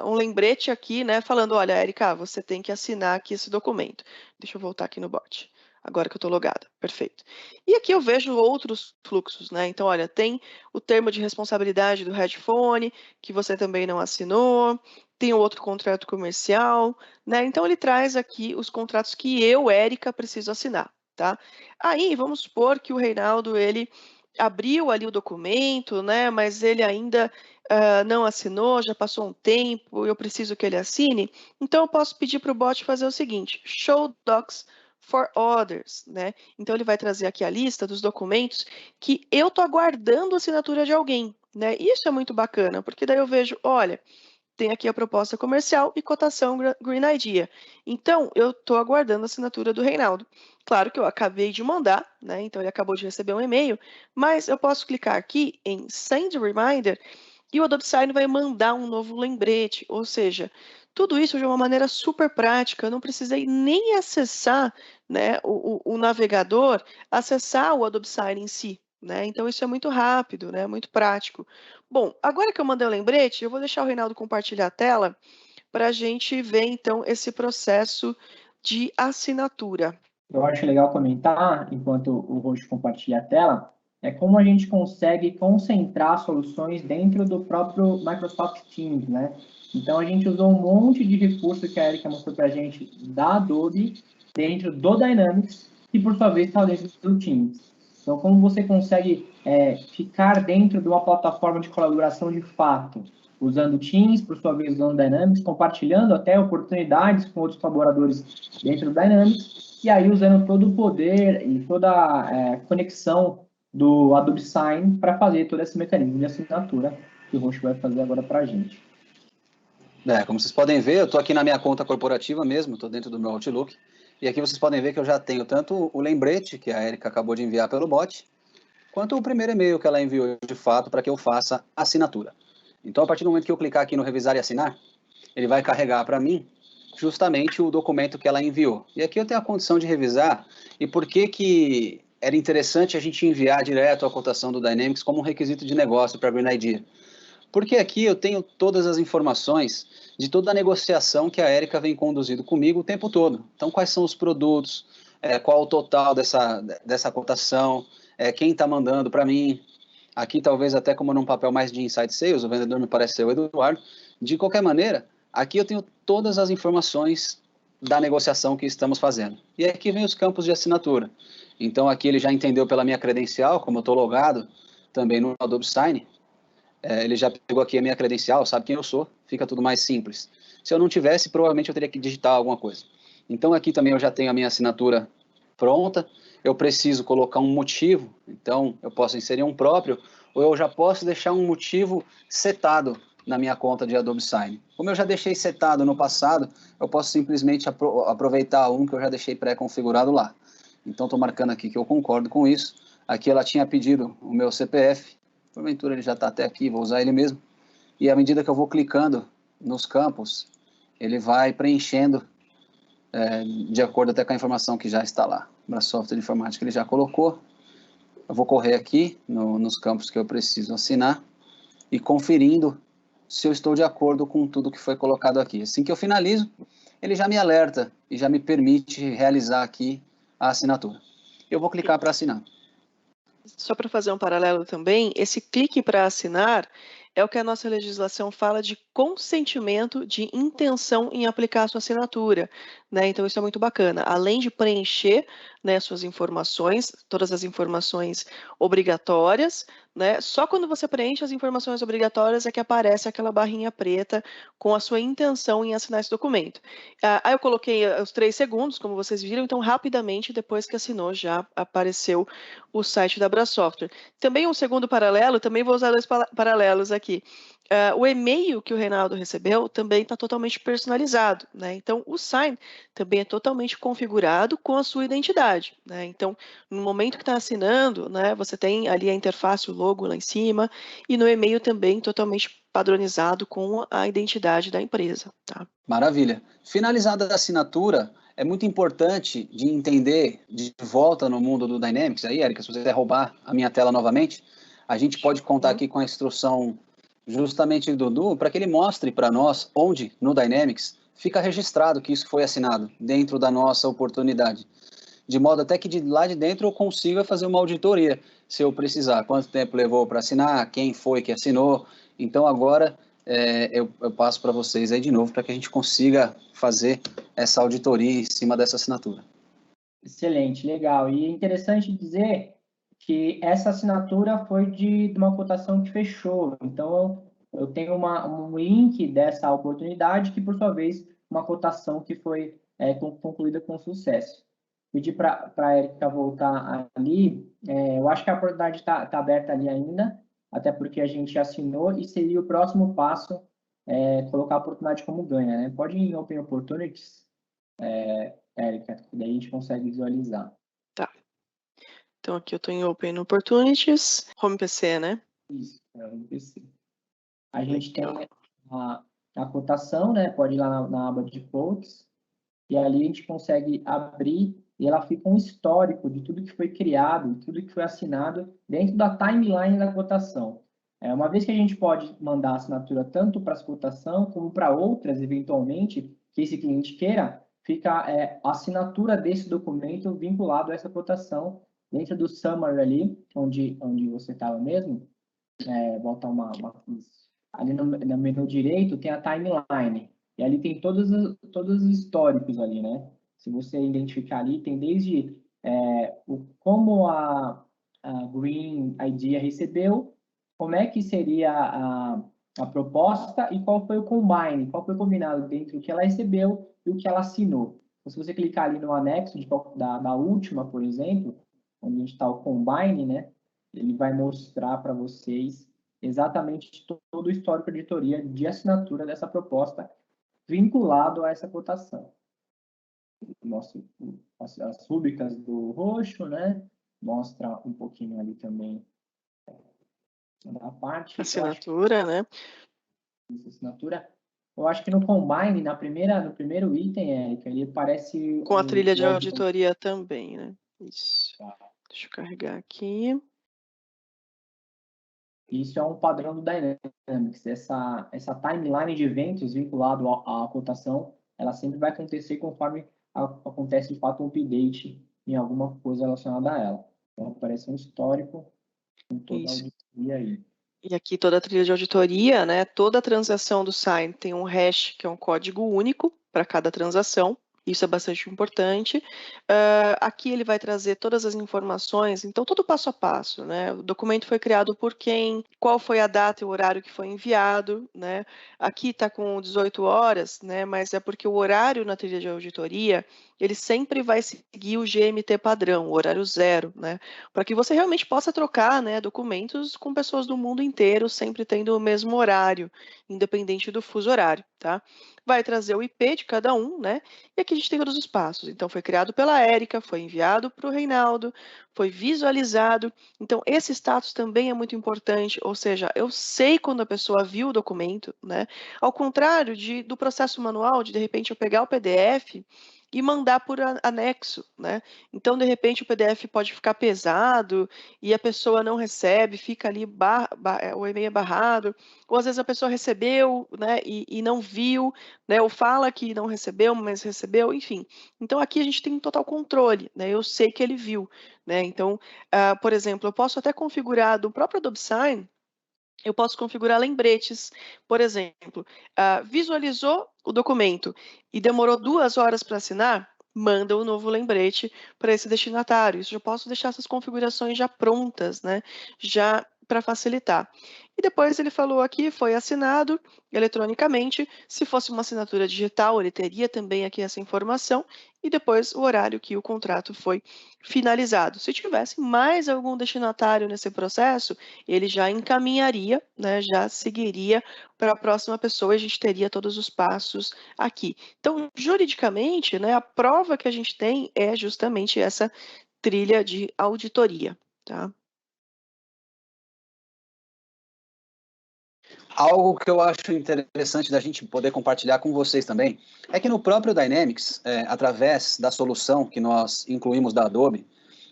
um lembrete aqui, né, falando, olha, Erika, você tem que assinar aqui esse documento. Deixa eu voltar aqui no bot. Agora que eu estou logada, perfeito. E aqui eu vejo outros fluxos, né? Então, olha, tem o termo de responsabilidade do headphone, que você também não assinou, tem o outro contrato comercial, né? Então, ele traz aqui os contratos que eu, Érica, preciso assinar, tá? Aí, vamos supor que o Reinaldo, ele abriu ali o documento, né? Mas ele ainda não assinou, já passou um tempo, eu preciso que ele assine. Então, eu posso pedir para o bot fazer o seguinte, show docs for others, né? Então, ele vai trazer aqui a lista dos documentos que eu estou aguardando a assinatura de alguém, né? Isso é muito bacana, porque daí eu vejo, olha, tem aqui a proposta comercial e cotação Green Idea. Então, eu estou aguardando a assinatura do Reinaldo. Claro que eu acabei de mandar, né? Então, ele acabou de receber um e-mail, mas eu posso clicar aqui em Send Reminder e o Adobe Sign vai mandar um novo lembrete, ou seja, tudo isso de uma maneira super prática, eu não precisei nem acessar, né, o navegador, acessar o Adobe Sign em si, né? Então isso é muito rápido, né? Muito prático. Bom, agora que eu mandei o lembrete, eu vou deixar o Reinaldo compartilhar a tela para a gente ver então esse processo de assinatura. Eu acho legal comentar, enquanto o host compartilha a tela, é como a gente consegue concentrar soluções dentro do próprio Microsoft Teams, né? Então, a gente usou um monte de recurso que a Erika mostrou para a gente da Adobe dentro do Dynamics, que por sua vez está dentro do Teams. Então, como você consegue ficar dentro de uma plataforma de colaboração de fato, usando o Teams, por sua vez usando o Dynamics, compartilhando até oportunidades com outros colaboradores dentro do Dynamics, e aí usando todo o poder e toda a conexão do Adobe Sign para fazer todo esse mecanismo de assinatura que o Roxo vai fazer agora para a gente. Como vocês podem ver, eu estou aqui na minha conta corporativa mesmo, estou dentro do meu Outlook, e aqui vocês podem ver que eu já tenho tanto o lembrete, que a Erika acabou de enviar pelo bot, quanto o primeiro e-mail que ela enviou de fato para que eu faça a assinatura. Então, a partir do momento que eu clicar aqui no revisar e assinar, ele vai carregar para mim justamente o documento que ela enviou. E aqui eu tenho a condição de revisar e por que era interessante a gente enviar direto a cotação do Dynamics como um requisito de negócio para a Green Idea. Porque aqui eu tenho todas as informações de toda a negociação que a Erika vem conduzindo comigo o tempo todo. Então, quais são os produtos, qual o total dessa cotação, quem está mandando para mim. Aqui, talvez até como num papel mais de inside sales, o vendedor me parece ser o Eduardo. De qualquer maneira, aqui eu tenho todas as informações da negociação que estamos fazendo. E aqui vem os campos de assinatura. Então, aqui ele já entendeu pela minha credencial, como eu estou logado também no Adobe Sign, ele já pegou aqui a minha credencial, sabe quem eu sou, fica tudo mais simples. Se eu não tivesse, provavelmente eu teria que digitar alguma coisa. Então, aqui também eu já tenho a minha assinatura pronta, eu preciso colocar um motivo, então eu posso inserir um próprio, ou eu já posso deixar um motivo setado na minha conta de Adobe Sign. Como eu já deixei setado no passado, eu posso simplesmente aproveitar um que eu já deixei pré-configurado lá. Então, estou marcando aqui que eu concordo com isso. Aqui ela tinha pedido o meu CPF, porventura ele já está até aqui, vou usar ele mesmo. E à medida que eu vou clicando nos campos, ele vai preenchendo de acordo até com a informação que já está lá. Para software de informática ele já colocou. Eu vou correr aqui nos campos que eu preciso assinar e conferindo se eu estou de acordo com tudo que foi colocado aqui. Assim que eu finalizo, ele já me alerta e já me permite realizar aqui a assinatura. Eu vou clicar para assinar. Só para fazer um paralelo também, esse clique para assinar é o que a nossa legislação fala de consentimento de intenção em aplicar a sua assinatura, né? Então, isso é muito bacana. Além de preencher, né, suas informações, todas as informações obrigatórias, né? Só quando você preenche as informações obrigatórias é que aparece aquela barrinha preta com a sua intenção em assinar esse documento. Aí eu coloquei os 3 segundos, como vocês viram, então rapidamente, depois que assinou, já apareceu o site da Brasoftware. Também um segundo paralelo, também vou usar 2 paralelos aqui. O e-mail que o Reinaldo recebeu também está totalmente personalizado, né? Então, o sign também é totalmente configurado com a sua identidade, né? Então, no momento que está assinando, né, você tem ali a interface, o logo lá em cima, e no e-mail também totalmente padronizado com a identidade da empresa, tá? Maravilha. Finalizada a assinatura, é muito importante de entender, de volta no mundo do Dynamics, aí, Érica, se você quiser roubar a minha tela novamente, a gente pode contar aqui com a instrução justamente do Dudu, para que ele mostre para nós onde, no Dynamics, fica registrado que isso foi assinado dentro da nossa oportunidade. De modo até que de lá de dentro eu consiga fazer uma auditoria, se eu precisar. Quanto tempo levou para assinar, quem foi que assinou. Então agora eu passo para vocês aí de novo, para que a gente consiga fazer essa auditoria em cima dessa assinatura. Excelente, legal. E é interessante dizer que essa assinatura foi de uma cotação que fechou. Então, eu tenho um link dessa oportunidade que, por sua vez, uma cotação que foi concluída com sucesso. Pedir para a Érica voltar ali. Eu acho que a oportunidade está aberta ali ainda, até porque a gente assinou e seria o próximo passo colocar a oportunidade como ganha, né? Pode ir em Open Opportunities, Érica, daí a gente consegue visualizar. Tá. Então, aqui eu estou em Open Opportunities, Home PC, né? Isso, é o PC. A gente tem a cotação, né? Pode ir lá na aba de quotes, e ali a gente consegue abrir e ela fica um histórico de tudo que foi criado, tudo que foi assinado dentro da timeline da cotação. Uma vez que a gente pode mandar a assinatura tanto para as cotação como para outras, eventualmente, que esse cliente queira, fica a assinatura desse documento vinculado a essa cotação dentro do summary ali, onde você estava mesmo. Botar ali no menu direito tem a timeline. E ali tem todos os históricos ali, né? Se você identificar ali, tem desde como a Green Idea recebeu, como é que seria a proposta e qual foi o combine, qual foi o combinado entre o que ela recebeu e o que ela assinou. Então, se você clicar ali no anexo da última, por exemplo, onde está o combine, né? Ele vai mostrar para vocês exatamente todo o histórico de editoria de assinatura dessa proposta vinculado a essa cotação. Mostra as rúbricas do roxo, né? Mostra um pouquinho ali também da parte. Assinatura, né? Assinatura. Eu acho que no Combine, no primeiro item, Érica, ele parece... Com a trilha de auditoria também, né? Isso. Tá. Deixa eu carregar aqui. Isso é um padrão do Dynamics. Essa timeline de eventos vinculado à cotação, ela sempre vai acontecer conforme acontece de fato um update em alguma coisa relacionada a ela. Então, aparece um histórico com toda a auditoria aí. E aqui toda a trilha de auditoria, né? Toda a transação do sign tem um hash, que é um código único para cada transação. Isso é bastante importante. Aqui ele vai trazer todas as informações, então todo passo a passo, né? O documento foi criado por quem, qual foi a data e o horário que foi enviado, né? Aqui está com 18 horas, né? Mas é porque o horário na trilha de auditoria, ele sempre vai seguir o GMT padrão, o horário zero, né? Para que você realmente possa trocar, né, documentos com pessoas do mundo inteiro, sempre tendo o mesmo horário, independente do fuso horário, tá? Vai trazer o IP de cada um, né? E aqui a gente tem todos os passos. Então, foi criado pela Érica, foi enviado para o Reinaldo, foi visualizado. Então, esse status também é muito importante, ou seja, eu sei quando a pessoa viu o documento, né? Ao contrário do processo manual, de repente eu pegar o PDF e mandar por anexo, né? Então, de repente, o PDF pode ficar pesado e a pessoa não recebe, fica ali, o e-mail é barrado, ou às vezes a pessoa recebeu, né, e não viu, né, ou fala que não recebeu, mas recebeu, enfim. Então, aqui a gente tem total controle, né? Eu sei que ele viu, né? Então, por exemplo, eu posso até configurar do próprio Adobe Sign, eu posso configurar lembretes, por exemplo, visualizou o documento e demorou 2 horas para assinar, manda um novo lembrete para esse destinatário. Isso eu posso deixar essas configurações já prontas, né? Já para facilitar. e depois ele falou aqui, foi assinado eletronicamente. Se fosse uma assinatura digital, ele teria também aqui essa informação, e depois o horário que o contrato foi finalizado. Se tivesse mais algum destinatário nesse processo, ele já encaminharia, né, já seguiria para a próxima pessoa, e a gente teria todos os passos aqui. Então, juridicamente, né, a prova que a gente tem é justamente essa trilha de auditoria, tá? Algo que eu acho interessante da gente poder compartilhar com vocês também é que no próprio Dynamics, através da solução que nós incluímos da Adobe,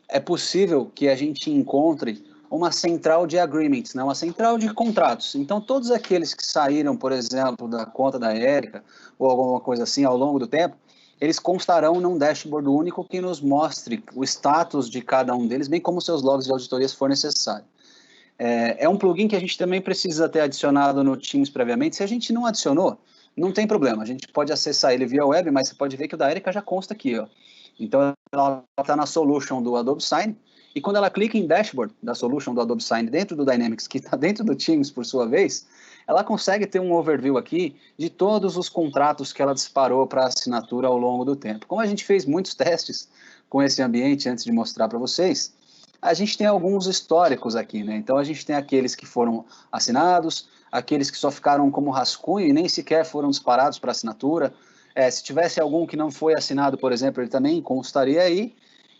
é possível que a gente encontre uma central de agreements, né? Uma central de contratos. Então, todos aqueles que saíram, por exemplo, da conta da Érica ou alguma coisa assim ao longo do tempo, eles constarão num dashboard único que nos mostre o status de cada um deles, bem como seus logs de auditoria se for necessário. É um plugin que a gente também precisa ter adicionado no Teams previamente. Se a gente não adicionou, não tem problema. A gente pode acessar ele via web, mas você pode ver que o da Érica já consta aqui, ó. Então, ela está na solution do Adobe Sign, e quando ela clica em dashboard da solution do Adobe Sign dentro do Dynamics, que está dentro do Teams, por sua vez, ela consegue ter um overview aqui de todos os contratos que ela disparou para assinatura ao longo do tempo. Como a gente fez muitos testes com esse ambiente antes de mostrar para vocês, a gente tem alguns históricos aqui, né? Então, a gente tem aqueles que foram assinados, aqueles que só ficaram como rascunho e nem sequer foram disparados para assinatura. Se tivesse algum que não foi assinado, por exemplo, ele também constaria aí,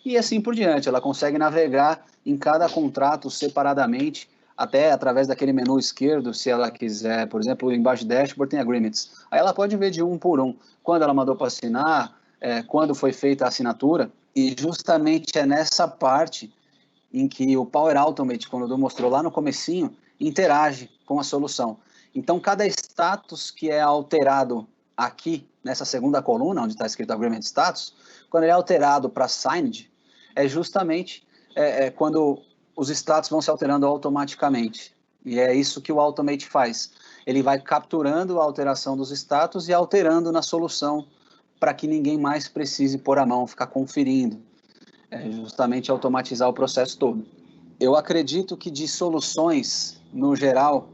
e assim por diante. Ela consegue navegar em cada contrato separadamente, até através daquele menu esquerdo, se ela quiser, por exemplo, embaixo de dashboard tem agreements. Aí ela pode ver de um por um, quando ela mandou para assinar, quando foi feita a assinatura, e justamente é nessa parte em que o Power Automate, quando o Edu mostrou lá no comecinho, interage com a solução. Então, cada status que é alterado aqui, nessa segunda coluna, onde está escrito Agreement Status, quando ele é alterado para Signed, é justamente quando os status vão se alterando automaticamente. E é isso que o Automate faz. Ele vai capturando a alteração dos status e alterando na solução para que ninguém mais precise pôr a mão, ficar conferindo. Justamente automatizar o processo todo. Eu acredito que de soluções, no geral,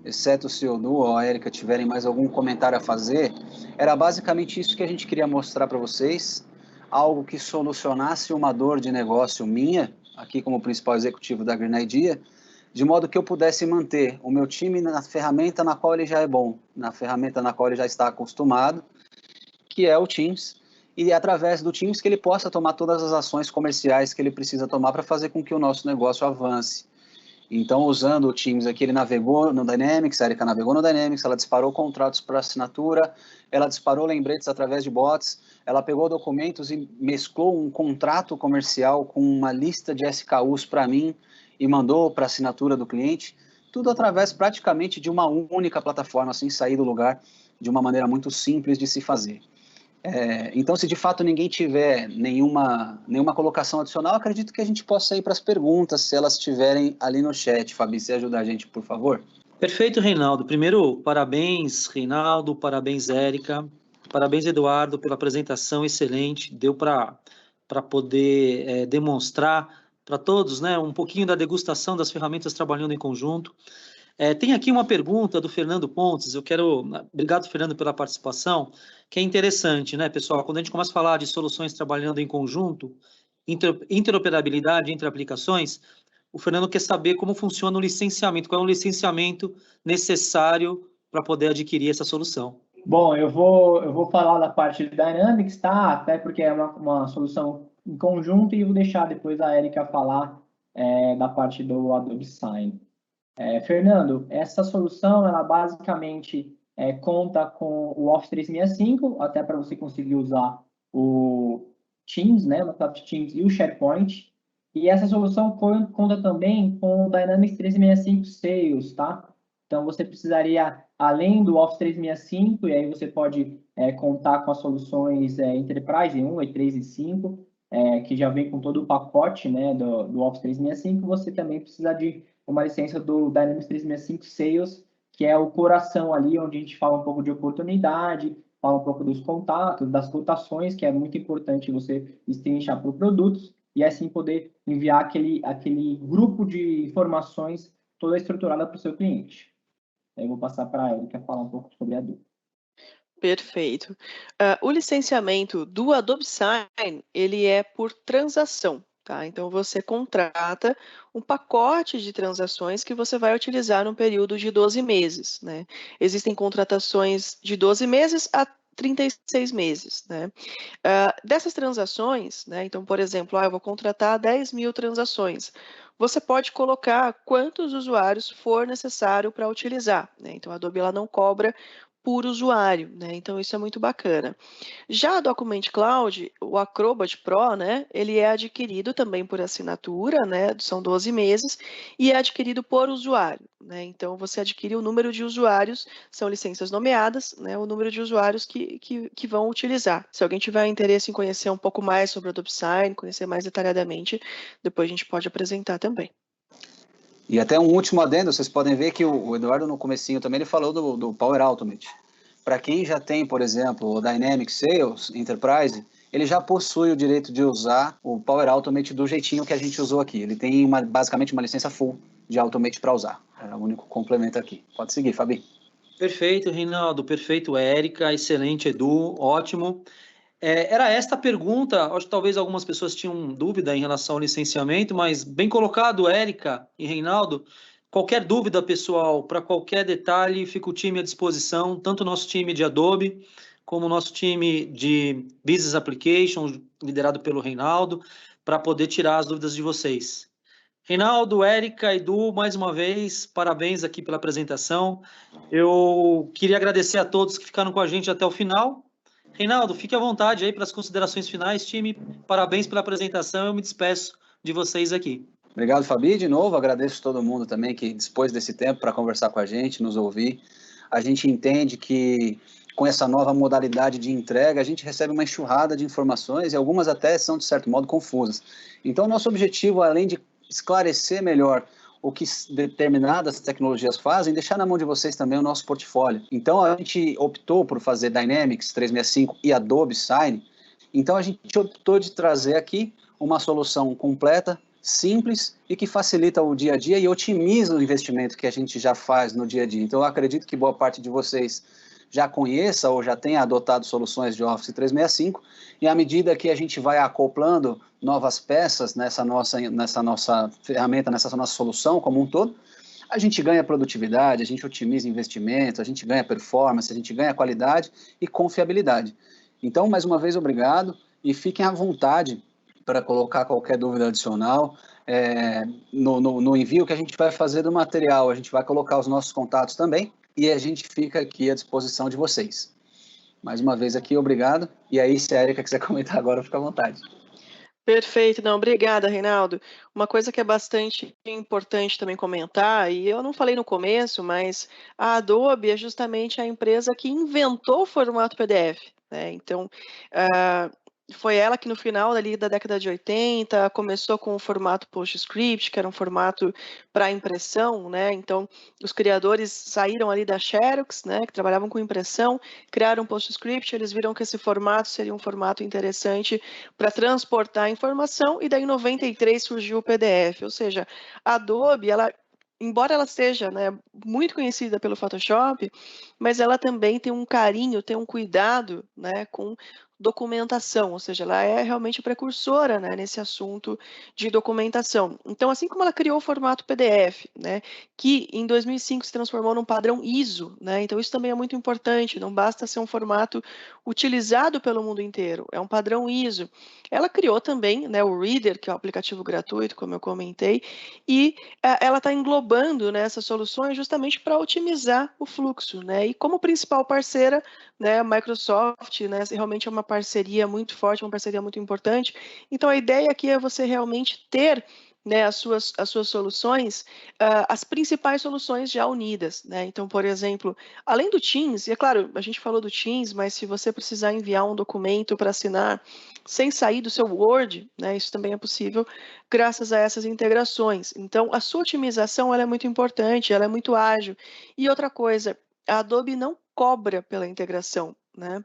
exceto se o Nu ou a Érica tiverem mais algum comentário a fazer, era basicamente isso que a gente queria mostrar para vocês, algo que solucionasse uma dor de negócio minha, aqui como principal executivo da Green Idea, de modo que eu pudesse manter o meu time na ferramenta na qual ele já é bom, na ferramenta na qual ele já está acostumado, que é o Teams, e através do Teams que ele possa tomar todas as ações comerciais que ele precisa tomar para fazer com que o nosso negócio avance. Então, usando o Teams aqui, ele navegou no Dynamics, a Érica navegou no Dynamics, ela disparou contratos para assinatura, ela disparou lembretes através de bots, ela pegou documentos e mesclou um contrato comercial com uma lista de SKUs para mim e mandou para a assinatura do cliente, tudo através praticamente de uma única plataforma, sem sair do lugar, de uma maneira muito simples de se fazer. Então, se de fato ninguém tiver nenhuma colocação adicional, acredito que a gente possa ir para as perguntas, se elas estiverem ali no chat. Fabi, você ajuda a gente, por favor? Perfeito, Reinaldo. Primeiro, parabéns, Reinaldo, parabéns, Érica, parabéns, Eduardo, pela apresentação excelente. Deu para poder demonstrar para todos, né, um pouquinho da degustação das ferramentas trabalhando em conjunto. Tem aqui uma pergunta do Fernando Pontes, obrigado, Fernando, pela participação, que é interessante, né, pessoal? Quando a gente começa a falar de soluções trabalhando em conjunto, interoperabilidade entre aplicações, o Fernando quer saber como funciona o licenciamento, qual é o licenciamento necessário para poder adquirir essa solução. Bom, eu vou falar da parte de Dynamics, tá? Até porque é uma solução em conjunto, e vou deixar depois a Érica falar da parte do Adobe Sign. Fernando, essa solução, ela basicamente conta com o Office 365, até para você conseguir usar o Teams, né, o Microsoft Teams e o SharePoint. E essa solução conta também com o Dynamics 365 Sales, tá? Então, você precisaria, além do Office 365, e aí você pode contar com as soluções Enterprise 1, E3 e 5, que já vem com todo o pacote, né, do Office 365, você também precisa de uma licença do Dynamics 365 Sales, que é o coração ali, onde a gente fala um pouco de oportunidade, fala um pouco dos contatos, das cotações, que é muito importante você destrinchar por produtos, e assim poder enviar aquele grupo de informações toda estruturada para o seu cliente. Eu vou passar para a Erika falar um pouco sobre a Adobe. Perfeito. O licenciamento do Adobe Sign, ele é por transação, tá? Então, você contrata um pacote de transações que você vai utilizar no período de 12 meses, né? Existem contratações de 12 meses a 36 meses, né? Dessas transações, né? Então, por exemplo, eu vou contratar 10 mil transações. Você pode colocar quantos usuários for necessário para utilizar, né? Então, a Adobe ela não cobra por usuário, né? Então, isso é muito bacana. Já a Document Cloud, o Acrobat Pro, né, ele é adquirido também por assinatura, né, são 12 meses, e é adquirido por usuário, né, então você adquire o número de usuários, são licenças nomeadas, né, o número de usuários que vão utilizar. Se alguém tiver interesse em conhecer um pouco mais sobre o Adobe Sign, conhecer mais detalhadamente, depois a gente pode apresentar também. E até um último adendo, vocês podem ver que o Eduardo no comecinho também ele falou do Power Automate. Para quem já tem, por exemplo, o Dynamic Sales Enterprise, ele já possui o direito de usar o Power Automate do jeitinho que a gente usou aqui. Ele tem basicamente uma licença full de Automate para usar. É o único complemento aqui. Pode seguir, Fabi. Perfeito, Reinaldo. Perfeito, Érica. Excelente, Edu. Ótimo. Era esta a pergunta, acho que talvez algumas pessoas tinham dúvida em relação ao licenciamento, mas bem colocado, Érica e Reinaldo. Qualquer dúvida, pessoal, para qualquer detalhe, fica o time à disposição, tanto o nosso time de Adobe, como o nosso time de Business Applications, liderado pelo Reinaldo, para poder tirar as dúvidas de vocês. Reinaldo, Érica, Edu, mais uma vez, parabéns aqui pela apresentação. Eu queria agradecer a todos que ficaram com a gente até o final. Reinaldo, fique à vontade aí para as considerações finais, time. Parabéns pela apresentação. Eu me despeço de vocês aqui. Obrigado, Fabi. De novo, agradeço todo mundo também que dispôs desse tempo para conversar com a gente, nos ouvir. A gente entende que com essa nova modalidade de entrega, a gente recebe uma enxurrada de informações e algumas até são, de certo modo, confusas. Então, nosso objetivo, além de esclarecer melhor o que determinadas tecnologias fazem, deixar na mão de vocês também o nosso portfólio. Então, a gente optou por fazer Dynamics 365 e Adobe Sign. Então, a gente optou de trazer aqui uma solução completa, simples e que facilita o dia a dia e otimiza o investimento que a gente já faz no dia a dia. Então, eu acredito que boa parte de vocês já conheça ou já tenha adotado soluções de Office 365 e à medida que a gente vai acoplando novas peças nessa nossa ferramenta, nessa nossa solução como um todo, a gente ganha produtividade, a gente otimiza investimento, a gente ganha performance, a gente ganha qualidade e confiabilidade. Então, mais uma vez, obrigado e fiquem à vontade para colocar qualquer dúvida adicional no envio que a gente vai fazer do material. A gente vai colocar os nossos contatos também e a gente fica aqui à disposição de vocês. Mais uma vez aqui, obrigado. E aí, se a Erika quiser comentar agora, fica à vontade. Perfeito, não, obrigada, Reinaldo. Uma coisa que é bastante importante também comentar, e eu não falei no começo, mas a Adobe é justamente a empresa que inventou o formato PDF, né? Então, foi ela que no final ali da década de 80 começou com o formato PostScript, que era um formato para impressão, né? Então, os criadores saíram ali da Xerox, né, que trabalhavam com impressão, criaram PostScript, eles viram que esse formato seria um formato interessante para transportar a informação, e daí em 93 surgiu o PDF, ou seja, a Adobe, embora ela seja, né, muito conhecida pelo Photoshop, mas ela também tem um carinho, tem um cuidado, né, com documentação, ou seja, ela é realmente precursora, né, nesse assunto de documentação. Então, assim como ela criou o formato PDF, né, que em 2005 se transformou num padrão ISO, né, então isso também é muito importante, não basta ser um formato utilizado pelo mundo inteiro, é um padrão ISO. Ela criou também, né, o Reader, que é o aplicativo gratuito, como eu comentei, e ela está englobando, né, essas soluções justamente para otimizar o fluxo, né, e como principal parceira, né, a Microsoft, né, realmente é uma parceria muito forte, uma parceria muito importante. Então, a ideia aqui é você realmente ter, né, as suas soluções, as principais soluções já unidas, né? Então, por exemplo, além do Teams, e é claro, a gente falou do Teams, mas se você precisar enviar um documento para assinar sem sair do seu Word, né, isso também é possível graças a essas integrações. Então, a sua otimização ela é muito importante, ela é muito ágil. E outra coisa, a Adobe não cobra pela integração, né?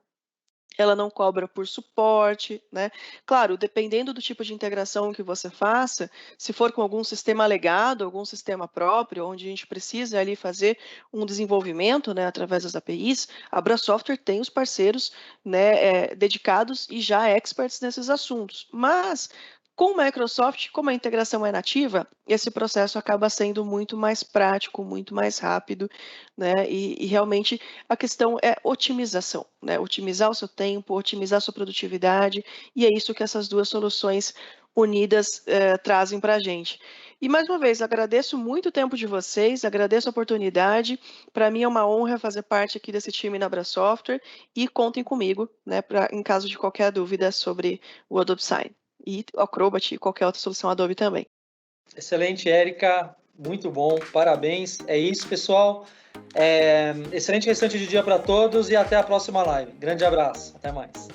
ela não cobra por suporte, né? Claro, dependendo do tipo de integração que você faça, se for com algum sistema legado, algum sistema próprio, onde a gente precisa ali fazer um desenvolvimento, né, através das APIs, a BraSoftware tem os parceiros, né, dedicados e já experts nesses assuntos. Mas com o Microsoft, como a integração é nativa, esse processo acaba sendo muito mais prático, muito mais rápido, né? E realmente a questão é otimização, né? Otimizar o seu tempo, otimizar a sua produtividade, e é isso que essas duas soluções unidas trazem para a gente. E mais uma vez, agradeço muito o tempo de vocês, agradeço a oportunidade. Para mim é uma honra fazer parte aqui desse time na BraSoftware e contem comigo, né, em caso de qualquer dúvida sobre o Adobe Sign. E o Acrobat e qualquer outra solução Adobe também. Excelente, Érica. Muito bom, parabéns. É isso, pessoal. Excelente restante de dia para todos e até a próxima live. Grande abraço, até mais.